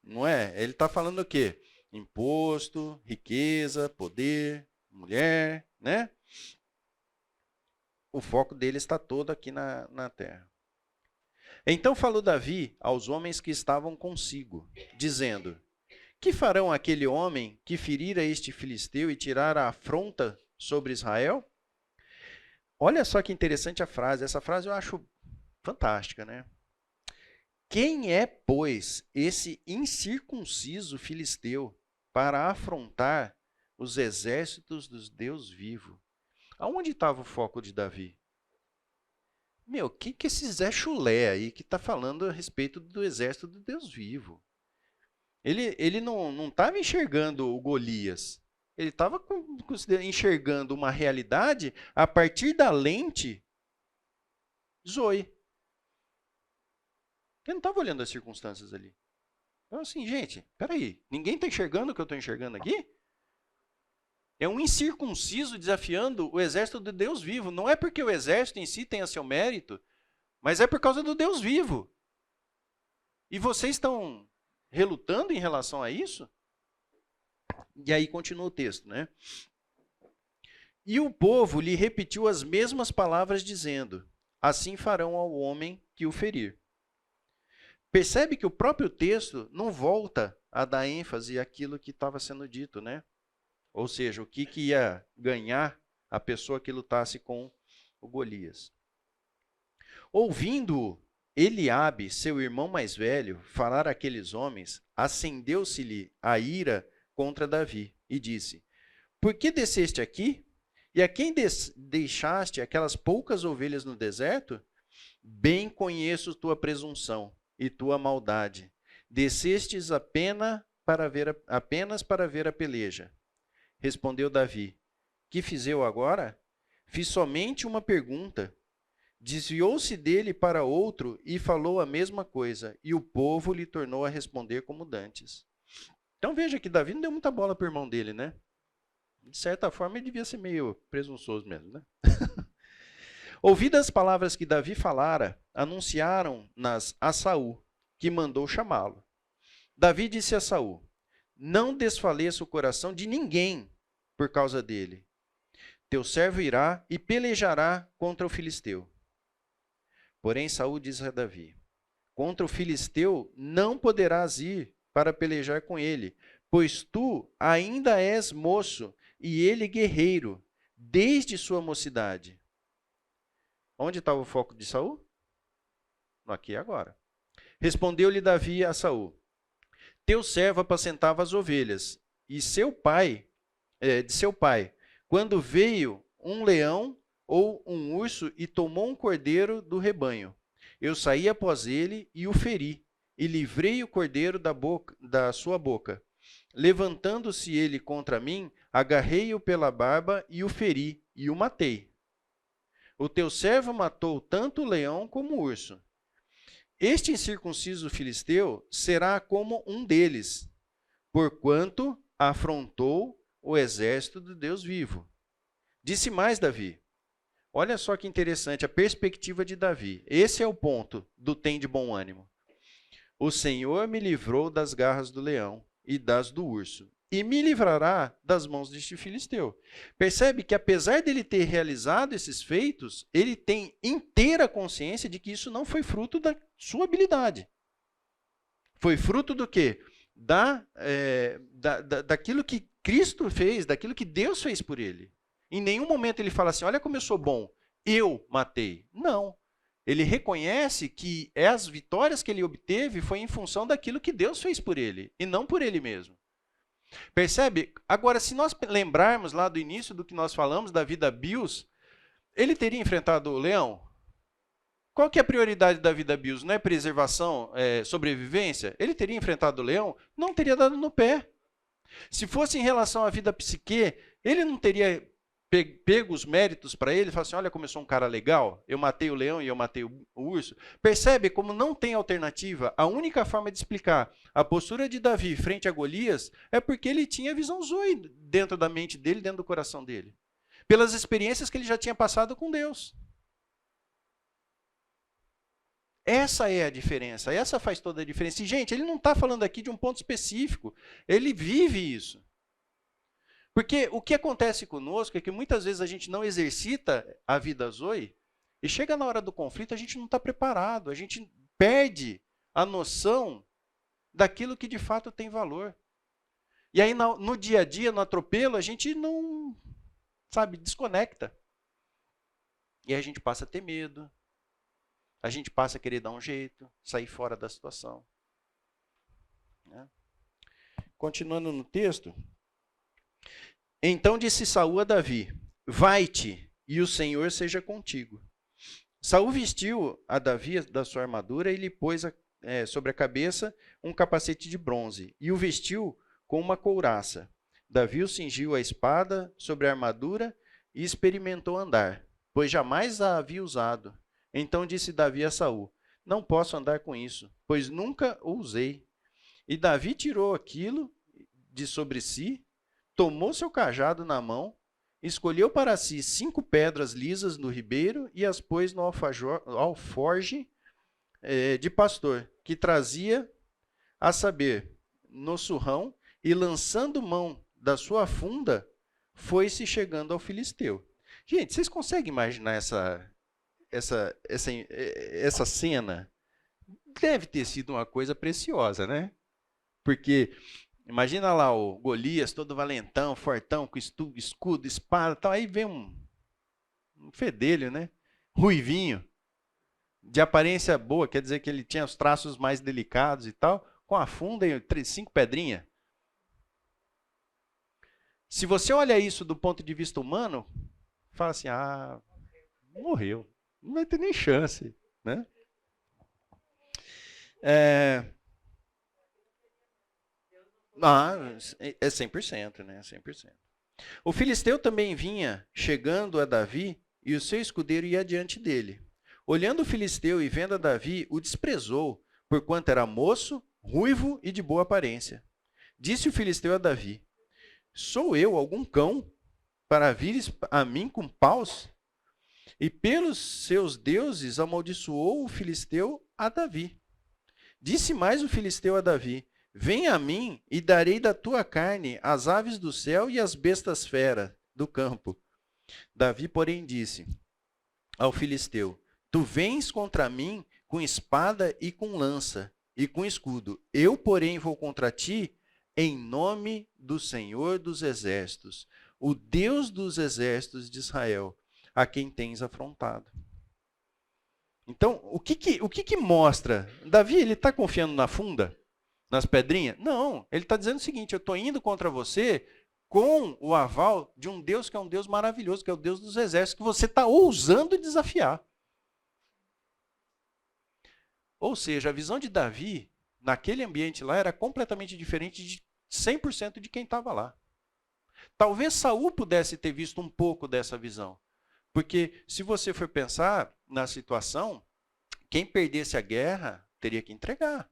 Não é? Ele está falando o quê? Imposto, riqueza, poder, mulher, né? O foco deles está todo aqui na terra. Então falou Davi aos homens que estavam consigo, dizendo: que farão aquele homem que ferir a este filisteu e tirar a afronta sobre Israel? Olha só que interessante a frase. Essa frase eu acho fantástica, né? Quem é, pois, esse incircunciso filisteu para afrontar os exércitos dos Deus vivo? Aonde estava o foco de Davi? Meu, que esse Zé Chulé aí que está falando a respeito do exército do Deus vivo? Ele não estava enxergando o Golias. Ele estava enxergando uma realidade a partir da lente Zoe. Ele não estava olhando as circunstâncias ali. Então, assim, gente, peraí, ninguém está enxergando o que eu estou enxergando aqui? É um incircunciso desafiando o exército do Deus vivo. Não é porque o exército em si tenha seu mérito, mas é por causa do Deus vivo. E vocês estão relutando em relação a isso? E aí continua o texto, né? E o povo lhe repetiu as mesmas palavras, dizendo: assim farão ao homem que o ferir. Percebe que o próprio texto não volta a dar ênfase àquilo que estava sendo dito, né? Ou seja, o que ia ganhar a pessoa que lutasse com o Golias. Ouvindo Eliabe, seu irmão mais velho, falar àqueles homens, acendeu-se-lhe a ira contra Davi e disse: por que desceste aqui? E a quem deixaste aquelas poucas ovelhas no deserto? Bem conheço tua presunção e tua maldade. Descestes apenas para ver a peleja. Respondeu Davi: que fiz eu agora? Fiz somente uma pergunta. Desviou-se dele para outro e falou a mesma coisa, e o povo lhe tornou a responder como dantes. Então veja que Davi não deu muita bola para o irmão dele, né? De certa forma, ele devia ser meio presunçoso mesmo, né? Ouvidas as palavras que Davi falara, anunciaram-nas a Saul, que mandou chamá-lo. Davi disse a Saul: não desfaleça o coração de ninguém por causa dele. Teu servo irá e pelejará contra o filisteu. Porém, Saul disse a Davi: contra o filisteu não poderás ir para pelejar com ele, pois tu ainda és moço e ele guerreiro, desde sua mocidade. Onde estava o foco de Saul? Aqui e agora. Respondeu-lhe Davi a Saul: teu servo apacentava as ovelhas, e de seu pai, quando veio um leão ou um urso e tomou um cordeiro do rebanho, eu saí após ele e o feri, e livrei o cordeiro da sua boca. Levantando-se ele contra mim, agarrei-o pela barba e o feri, e o matei. O teu servo matou tanto o leão como o urso. Este incircunciso filisteu será como um deles, porquanto afrontou o exército do Deus vivo. Disse mais Davi. Olha só que interessante a perspectiva de Davi. Esse é o ponto do tem de bom ânimo. O Senhor me livrou das garras do leão e das do urso, e me livrará das mãos deste filisteu. Percebe que apesar dele ter realizado esses feitos, ele tem inteira consciência de que isso não foi fruto da sua habilidade. Foi fruto do quê? Daquilo que Cristo fez, daquilo que Deus fez por ele. Em nenhum momento ele fala assim, olha como eu sou bom, eu matei. Não. Ele reconhece que as vitórias que ele obteve foi em função daquilo que Deus fez por ele, e não por ele mesmo. Percebe? Agora, se nós lembrarmos lá do início do que nós falamos, da vida Bios, ele teria enfrentado o leão? Qual que é a prioridade da vida Bios? Não é preservação, sobrevivência? Ele teria enfrentado o leão? Não teria dado no pé. Se fosse em relação à vida psique, ele não teria pego os méritos para ele e falar assim, olha como eu sou um cara legal, eu matei o leão e eu matei o urso. Percebe como não tem alternativa? A única forma de explicar a postura de Davi frente a Golias é porque ele tinha visão zoe dentro da mente dele, dentro do coração dele. Pelas experiências que ele já tinha passado com Deus. Essa é a diferença, essa faz toda a diferença. E, gente, ele não está falando aqui de um ponto específico, ele vive isso. Porque o que acontece conosco é que muitas vezes a gente não exercita a vida zoe e chega na hora do conflito a gente não está preparado, a gente perde a noção daquilo que de fato tem valor. E aí no dia a dia, no atropelo, a gente não, desconecta. E aí a gente passa a ter medo, a gente passa a querer dar um jeito, sair fora da situação. Né? Continuando no texto. Então disse Saul a Davi, vai-te, e o Senhor seja contigo. Saul vestiu a Davi da sua armadura e lhe pôs sobre a cabeça um capacete de bronze, e o vestiu com uma couraça. Davi o cingiu a espada sobre a armadura e experimentou andar, pois jamais a havia usado. Então disse Davi a Saul, não posso andar com isso, pois nunca o usei. E Davi tirou aquilo de sobre si, tomou seu cajado na mão, escolheu para si 5 pedras lisas no ribeiro e as pôs no alforge de pastor, que trazia, a saber, no surrão, e lançando mão da sua funda, foi-se chegando ao filisteu. Gente, vocês conseguem imaginar essa cena? Deve ter sido uma coisa preciosa, né? Porque imagina lá o Golias, todo valentão, fortão, com escudo, espada e tal. Aí vem um fedelho, né? Ruivinho, de aparência boa, quer dizer que ele tinha os traços mais delicados e tal, com a funda e 5 pedrinhas. Se você olha isso do ponto de vista humano, fala assim, morreu. Não vai ter nem chance, né? É 100%, né? 100%. O filisteu também vinha chegando a Davi e o seu escudeiro ia diante dele. Olhando o filisteu e vendo a Davi, o desprezou, porquanto era moço, ruivo e de boa aparência. Disse o filisteu a Davi, sou eu algum cão para vires a mim com paus? E pelos seus deuses amaldiçoou o filisteu a Davi. Disse mais o filisteu a Davi, vem a mim e darei da tua carne as aves do céu e as bestas feras do campo. Davi, porém, disse ao filisteu, tu vens contra mim com espada e com lança, e com escudo. Eu, porém, vou contra ti em nome do Senhor dos Exércitos, o Deus dos exércitos de Israel, a quem tens afrontado. Então, o que mostra? Davi, ele está confiando na funda? Nas pedrinhas? Não, ele está dizendo o seguinte, eu estou indo contra você com o aval de um Deus que é um Deus maravilhoso, que é o Deus dos exércitos, que você está ousando desafiar. Ou seja, a visão de Davi, naquele ambiente lá, era completamente diferente de 100% de quem estava lá. Talvez Saul pudesse ter visto um pouco dessa visão. Porque se você for pensar na situação, quem perdesse a guerra teria que entregar.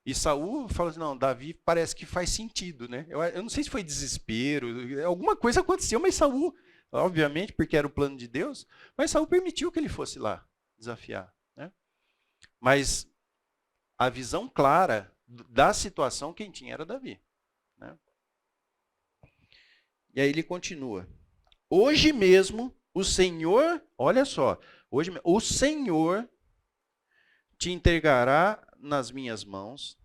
E Saul falou assim, não, Davi parece que faz sentido, né? Eu não sei se foi desespero, alguma coisa aconteceu, mas Saul, obviamente, porque era o plano de Deus, mas Saul permitiu que ele fosse lá desafiar, né? Mas a visão clara da situação quem tinha era Davi, né? E aí ele continua. Hoje mesmo o Senhor, olha só, hoje o Senhor te entregará nas minhas mãos,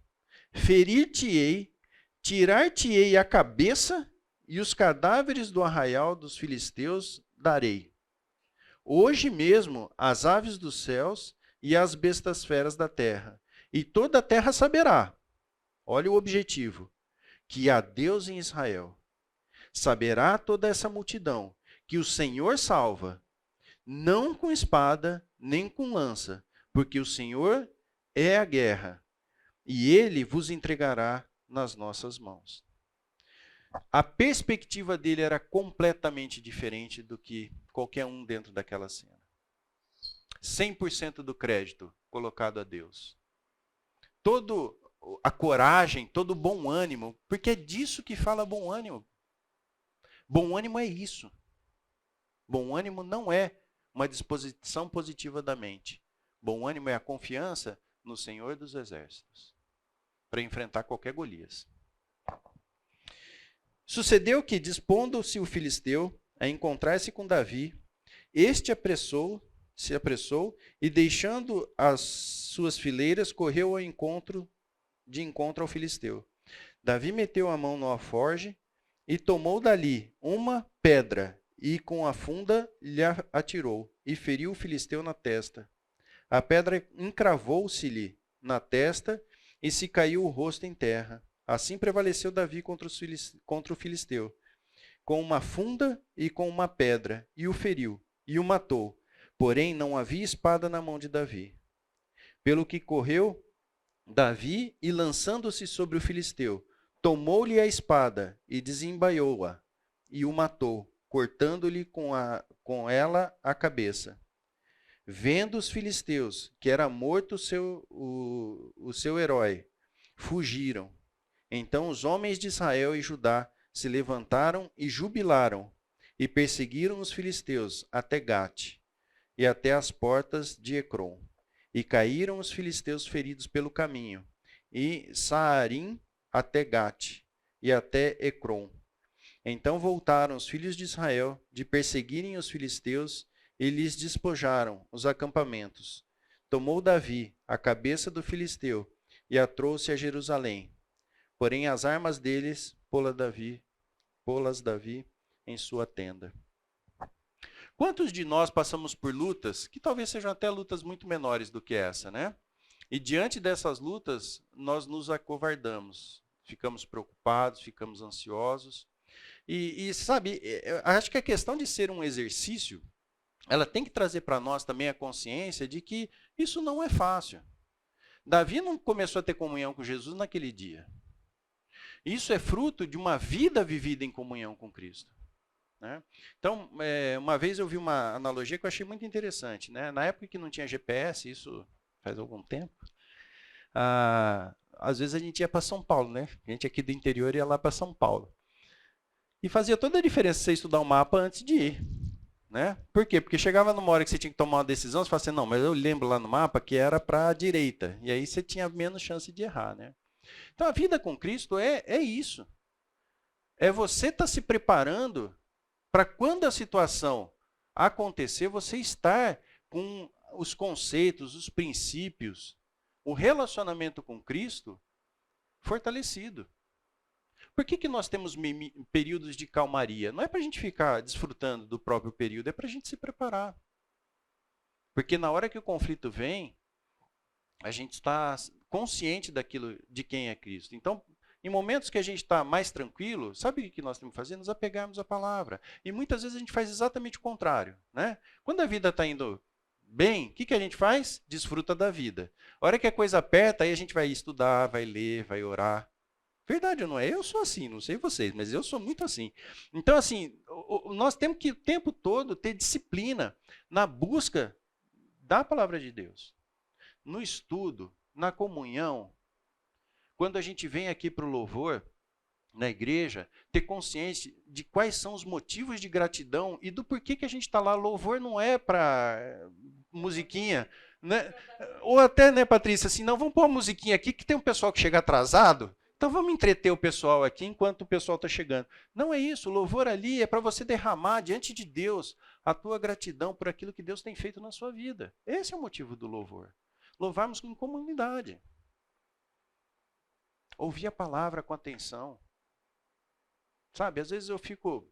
ferir-te-ei, tirar-te-ei a cabeça e os cadáveres do arraial dos filisteus darei. Hoje mesmo as aves dos céus e as bestas feras da terra, e toda a terra saberá, olha o objetivo, que há Deus em Israel. Saberá toda essa multidão que o Senhor salva, não com espada nem com lança, porque o Senhor é a guerra, e ele vos entregará nas nossas mãos. A perspectiva dele era completamente diferente do que qualquer um dentro daquela cena. 100% do crédito colocado a Deus. Toda a coragem, todo o bom ânimo, porque é disso que fala bom ânimo. Bom ânimo é isso. Bom ânimo não é uma disposição positiva da mente. Bom ânimo é a confiança no Senhor dos Exércitos para enfrentar qualquer Golias. Sucedeu que, dispondo-se o filisteu a encontrar-se com Davi, este se apressou e, deixando as suas fileiras, correu de encontro ao filisteu. Davi meteu a mão no alforje e tomou dali uma pedra e com a funda lhe atirou e feriu o filisteu na testa. A pedra encravou-se-lhe na testa e se caiu o rosto em terra. Assim prevaleceu Davi contra o filisteu, com uma funda e com uma pedra, e o feriu, e o matou. Porém, não havia espada na mão de Davi. Pelo que correu Davi e, lançando-se sobre o filisteu, tomou-lhe a espada e desembaiou-a, e o matou, cortando-lhe com ela a cabeça. Vendo os filisteus que era morto o seu herói, fugiram. Então os homens de Israel e Judá se levantaram e jubilaram, e perseguiram os filisteus até Gate, e até as portas de Ecrom. E caíram os filisteus feridos pelo caminho, e Saarim até Gate, e até Ecrom. Então voltaram os filhos de Israel de perseguirem os filisteus, e lhes despojaram os acampamentos. Tomou Davi a cabeça do filisteu, e a trouxe a Jerusalém. Porém as armas deles pô-las Davi em sua tenda. Quantos de nós passamos por lutas, que talvez sejam até lutas muito menores do que essa, né? E diante dessas lutas, nós nos acovardamos, ficamos preocupados, ficamos ansiosos. E sabe, acho que a questão de ser um exercício, ela tem que trazer para nós também a consciência de que isso não é fácil. Davi não começou a ter comunhão com Jesus naquele dia. Isso é fruto de uma vida vivida em comunhão com Cristo, né? Então, uma vez eu vi uma analogia que eu achei muito interessante, né? Na época que não tinha GPS, isso faz algum tempo, às vezes a gente ia para São Paulo, né? A gente aqui do interior ia lá para São Paulo. E fazia toda a diferença você estudar o mapa antes de ir, né? Por quê? Porque chegava numa hora que você tinha que tomar uma decisão, você falava assim, não, mas eu lembro lá no mapa que era para a direita. E aí você tinha menos chance de errar, né? Então, a vida com Cristo é isso. É você estar se preparando para quando a situação acontecer, você estar com os conceitos, os princípios, o relacionamento com Cristo fortalecido. Por que nós temos períodos de calmaria? Não é para a gente ficar desfrutando do próprio período, é para a gente se preparar. Porque na hora que o conflito vem, a gente está consciente daquilo, de quem é Cristo. Então, em momentos que a gente está mais tranquilo, sabe o que nós temos que fazer? Nos apegarmos à palavra. E muitas vezes a gente faz exatamente o contrário, né? Quando a vida está indo bem, o que a gente faz? Desfruta da vida. A hora que a coisa aperta, aí a gente vai estudar, vai ler, vai orar. Verdade ou não é? Eu sou assim, não sei vocês, mas eu sou muito assim. Então, assim, nós temos que o tempo todo ter disciplina na busca da palavra de Deus. No estudo, na comunhão. Quando a gente vem aqui para o louvor, na igreja, ter consciência de quais são os motivos de gratidão e do porquê que a gente está lá. Louvor não é para musiquinha, né? Ou até, né, Patrícia, assim, não, vamos pôr uma musiquinha aqui que tem um pessoal que chega atrasado, então vamos entreter o pessoal aqui enquanto o pessoal está chegando. Não é isso, o louvor ali é para você derramar diante de Deus a tua gratidão por aquilo que Deus tem feito na sua vida. Esse é o motivo do louvor. Louvarmos em comunidade. Ouvir a palavra com atenção. Sabe, às vezes eu fico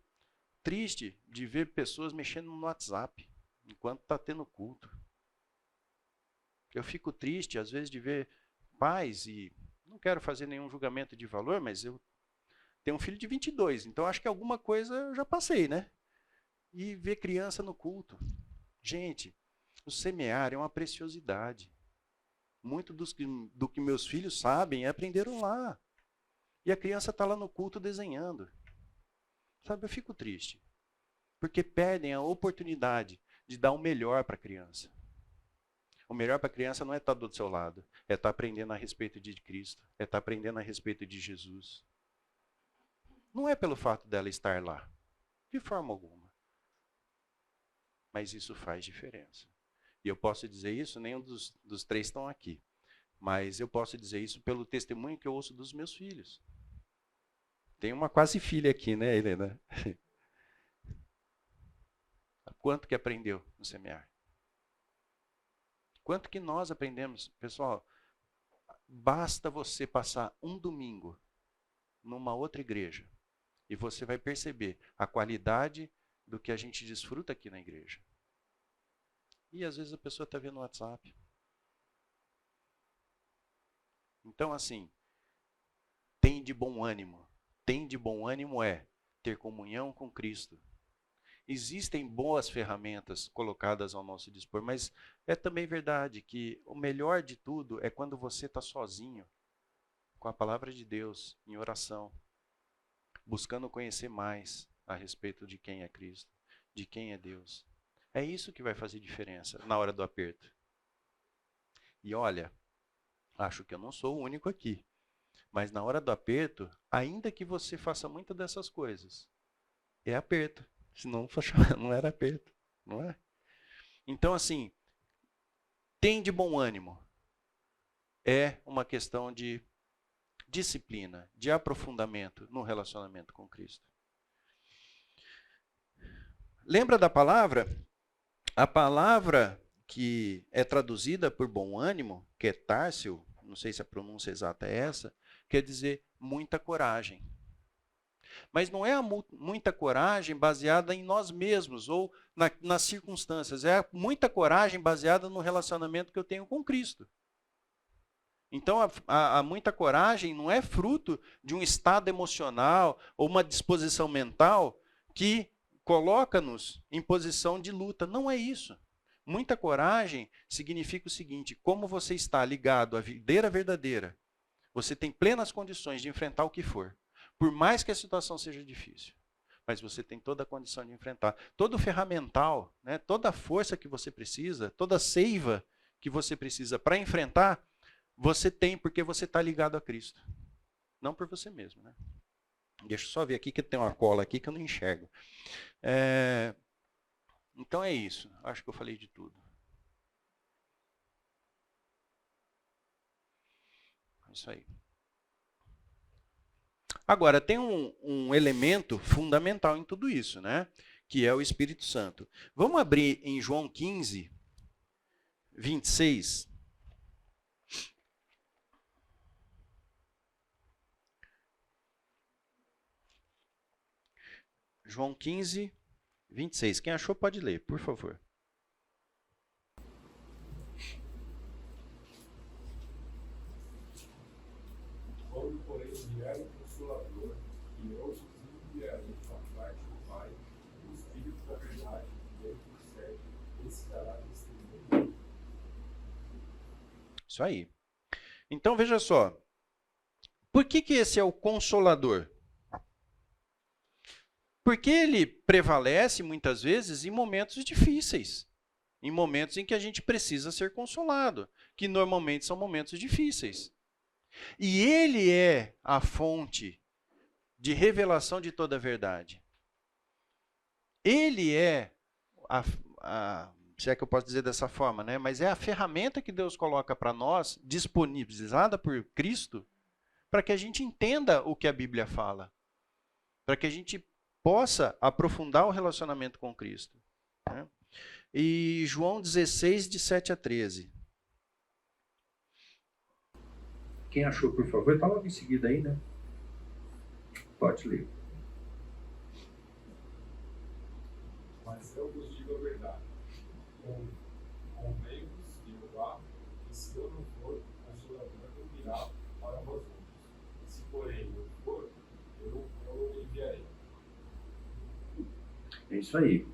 triste de ver pessoas mexendo no WhatsApp enquanto está tendo culto. Eu fico triste, às vezes, de ver pais, e não quero fazer nenhum julgamento de valor, mas eu tenho um filho de 22, então acho que alguma coisa eu já passei, né? E ver criança no culto. Gente, o semear é uma preciosidade. Muito do que meus filhos sabem aprenderam lá. E a criança está lá no culto desenhando. Sabe, eu fico triste. Porque perdem a oportunidade de dar o melhor para a criança. O melhor para a criança não é estar do seu lado. É estar aprendendo a respeito de Cristo. É estar aprendendo a respeito de Jesus. Não é pelo fato dela estar lá. De forma alguma. Mas isso faz diferença. E eu posso dizer isso, nenhum dos três estão aqui. Mas eu posso dizer isso pelo testemunho que eu ouço dos meus filhos. Tem uma quase filha aqui, né, Helena? Quanto que aprendeu no semear? Quanto que nós aprendemos? Pessoal, basta você passar um domingo numa outra igreja e você vai perceber a qualidade do que a gente desfruta aqui na igreja. E às vezes a pessoa está vendo no WhatsApp. Então, assim, tem de bom ânimo. Tem de bom ânimo é ter comunhão com Cristo. Existem boas ferramentas colocadas ao nosso dispor, mas é também verdade que o melhor de tudo é quando você está sozinho, com a palavra de Deus, em oração, buscando conhecer mais a respeito de quem é Cristo, de quem é Deus. É isso que vai fazer diferença na hora do aperto. E olha, acho que eu não sou o único aqui, mas na hora do aperto, ainda que você faça muitas dessas coisas, é aperto. Senão não era aperto, não é? Então, assim, tem de bom ânimo. É uma questão de disciplina, de aprofundamento no relacionamento com Cristo. Lembra da palavra? A palavra que é traduzida por bom ânimo, que é Tárcio, não sei se a pronúncia exata é essa, quer dizer muita coragem. Mas não é a muita coragem baseada em nós mesmos ou nas circunstâncias. É muita coragem baseada no relacionamento que eu tenho com Cristo. Então, a muita coragem não é fruto de um estado emocional ou uma disposição mental que coloca-nos em posição de luta. Não é isso. Muita coragem significa o seguinte: como você está ligado à videira verdadeira, você tem plenas condições de enfrentar o que for. Por mais que a situação seja difícil, mas você tem toda a condição de enfrentar. Todo o ferramental, né, toda a força que você precisa, toda a seiva que você precisa para enfrentar, você tem porque você está ligado a Cristo. Não por você mesmo. Né? Deixa eu só ver aqui que tem uma cola aqui que eu não enxergo. Então é isso. Acho que eu falei de tudo. É isso aí. Agora, tem um elemento fundamental em tudo isso, né? Que é o Espírito Santo. Vamos abrir em João 15, 26. João 15, 26. Quem achou pode ler, por favor. Quando, porém, vier o Consolador, que eu vos enviarei da parte do Pai, o Espírito da verdade, que ele procede, esse dará testemunho. Isso aí. Então, veja só. Por que esse é o Consolador? Porque ele prevalece, muitas vezes, em momentos difíceis. Em momentos em que a gente precisa ser consolado. Que normalmente são momentos difíceis. E ele é a fonte de revelação de toda a verdade. Ele é, se é que eu posso dizer dessa forma, né? Mas é a ferramenta que Deus coloca para nós, disponibilizada por Cristo, para que a gente entenda o que a Bíblia fala. Para que a gente possa aprofundar o relacionamento com Cristo. Né? E João 16, de 7 a 13. Quem achou, por favor, está logo em seguida aí, né? Pode ler. Mas eu vos digo a verdade. Convém-vos que eu vá, que se eu não for, o Consolador não virá para vós outros. Se, porém, eu for, eu o enviarei. É isso aí.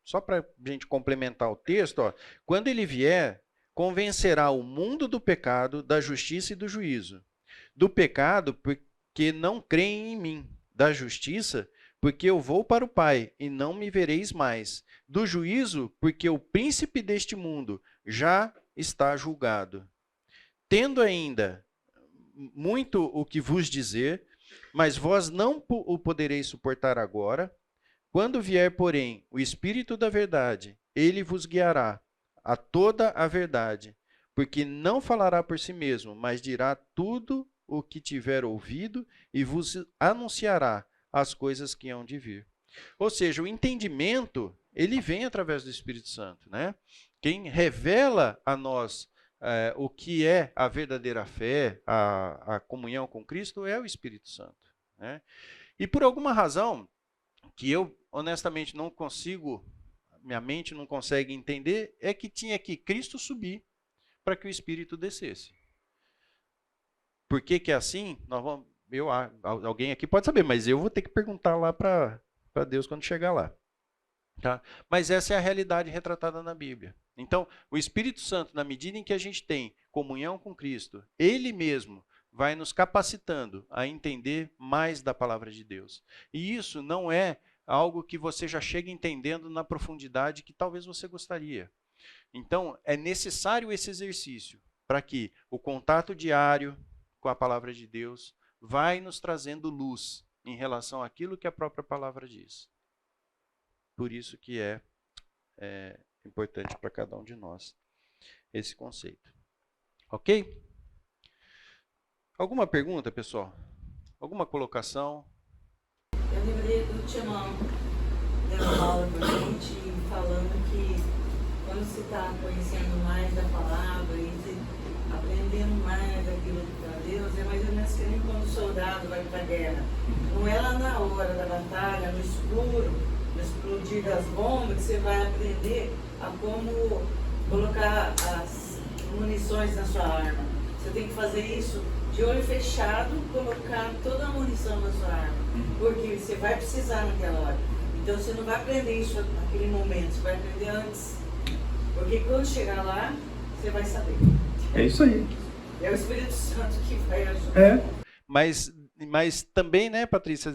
Só para a gente complementar o texto, ó, quando ele vier, convencerá o mundo do pecado, da justiça e do juízo. Do pecado, porque não creem em mim. Da justiça, porque eu vou para o Pai e não me vereis mais. Do juízo, porque o príncipe deste mundo já está julgado. Tendo ainda muito o que vos dizer, mas vós não o podereis suportar agora. Quando vier, porém, o Espírito da verdade, ele vos guiará a toda a verdade, porque não falará por si mesmo, mas dirá tudo o que tiver ouvido e vos anunciará as coisas que hão de vir. Ou seja, o entendimento, ele vem através do Espírito Santo, né? Quem revela a nós o que é a verdadeira fé, a comunhão com Cristo, é o Espírito Santo, né? E por alguma razão que eu honestamente não consigo, minha mente não consegue entender, é que tinha que Cristo subir para que o Espírito descesse. Por que é assim? Nós vamos, alguém aqui pode saber, mas eu vou ter que perguntar lá para Deus quando chegar lá. Tá? Mas essa é a realidade retratada na Bíblia. Então, o Espírito Santo, na medida em que a gente tem comunhão com Cristo, ele mesmo vai nos capacitando a entender mais da palavra de Deus. E isso não é algo que você já chega entendendo na profundidade que talvez você gostaria. Então, é necessário esse exercício para que o contato diário com a palavra de Deus vai nos trazendo luz em relação àquilo que a própria palavra diz. Por isso que é importante para cada um de nós esse conceito. Ok? Alguma pergunta, pessoal? Alguma colocação? Eu lembrei do Timão dando uma aula para a gente, falando que quando você está conhecendo mais da palavra e aprendendo mais daquilo que está Deus, é mais ou menos que nem quando o soldado vai para a guerra. Não é lá na hora da batalha, no escuro, no explodir das bombas, que você vai aprender a como colocar as munições na sua arma. Você tem que fazer isso de olho fechado, colocar toda a munição na sua arma, porque você vai precisar naquela hora. Então você não vai aprender isso naquele momento, você vai aprender antes. Porque quando chegar lá, você vai saber. É isso aí. É o Espírito Santo que vai ajudar. Mas também, né, Patrícia,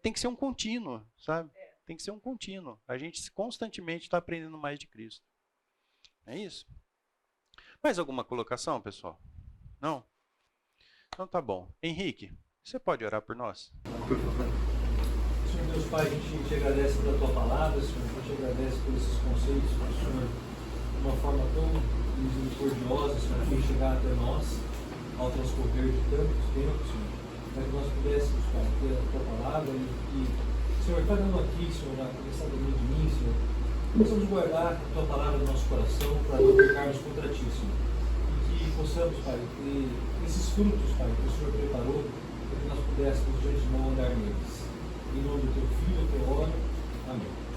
tem que ser um contínuo, sabe? Tem que ser um contínuo. A gente constantemente está aprendendo mais de Cristo. É isso? Mais alguma colocação, pessoal? Não? Então tá bom. Henrique, você pode orar por nós? Por favor. Senhor Deus Pai, a gente te agradece pela tua palavra, Senhor, a gente te agradece por esses conceitos, Senhor, de uma forma tão misericordiosa, Senhor, que chegar até nós, ao transcorrer de tantos tempos, Senhor, para que nós pudéssemos, ter a tua palavra e Senhor, cada um aqui, Senhor, na cabeça de mim, Senhor, Possamos guardar a tua palavra no nosso coração para não pecarmos contra ti, Senhor. E que possamos, Pai, ter esses frutos, Pai, que o Senhor preparou para que nós pudéssemos de antemão andar neles. Em nome do teu Filho, eu te oro. Amém.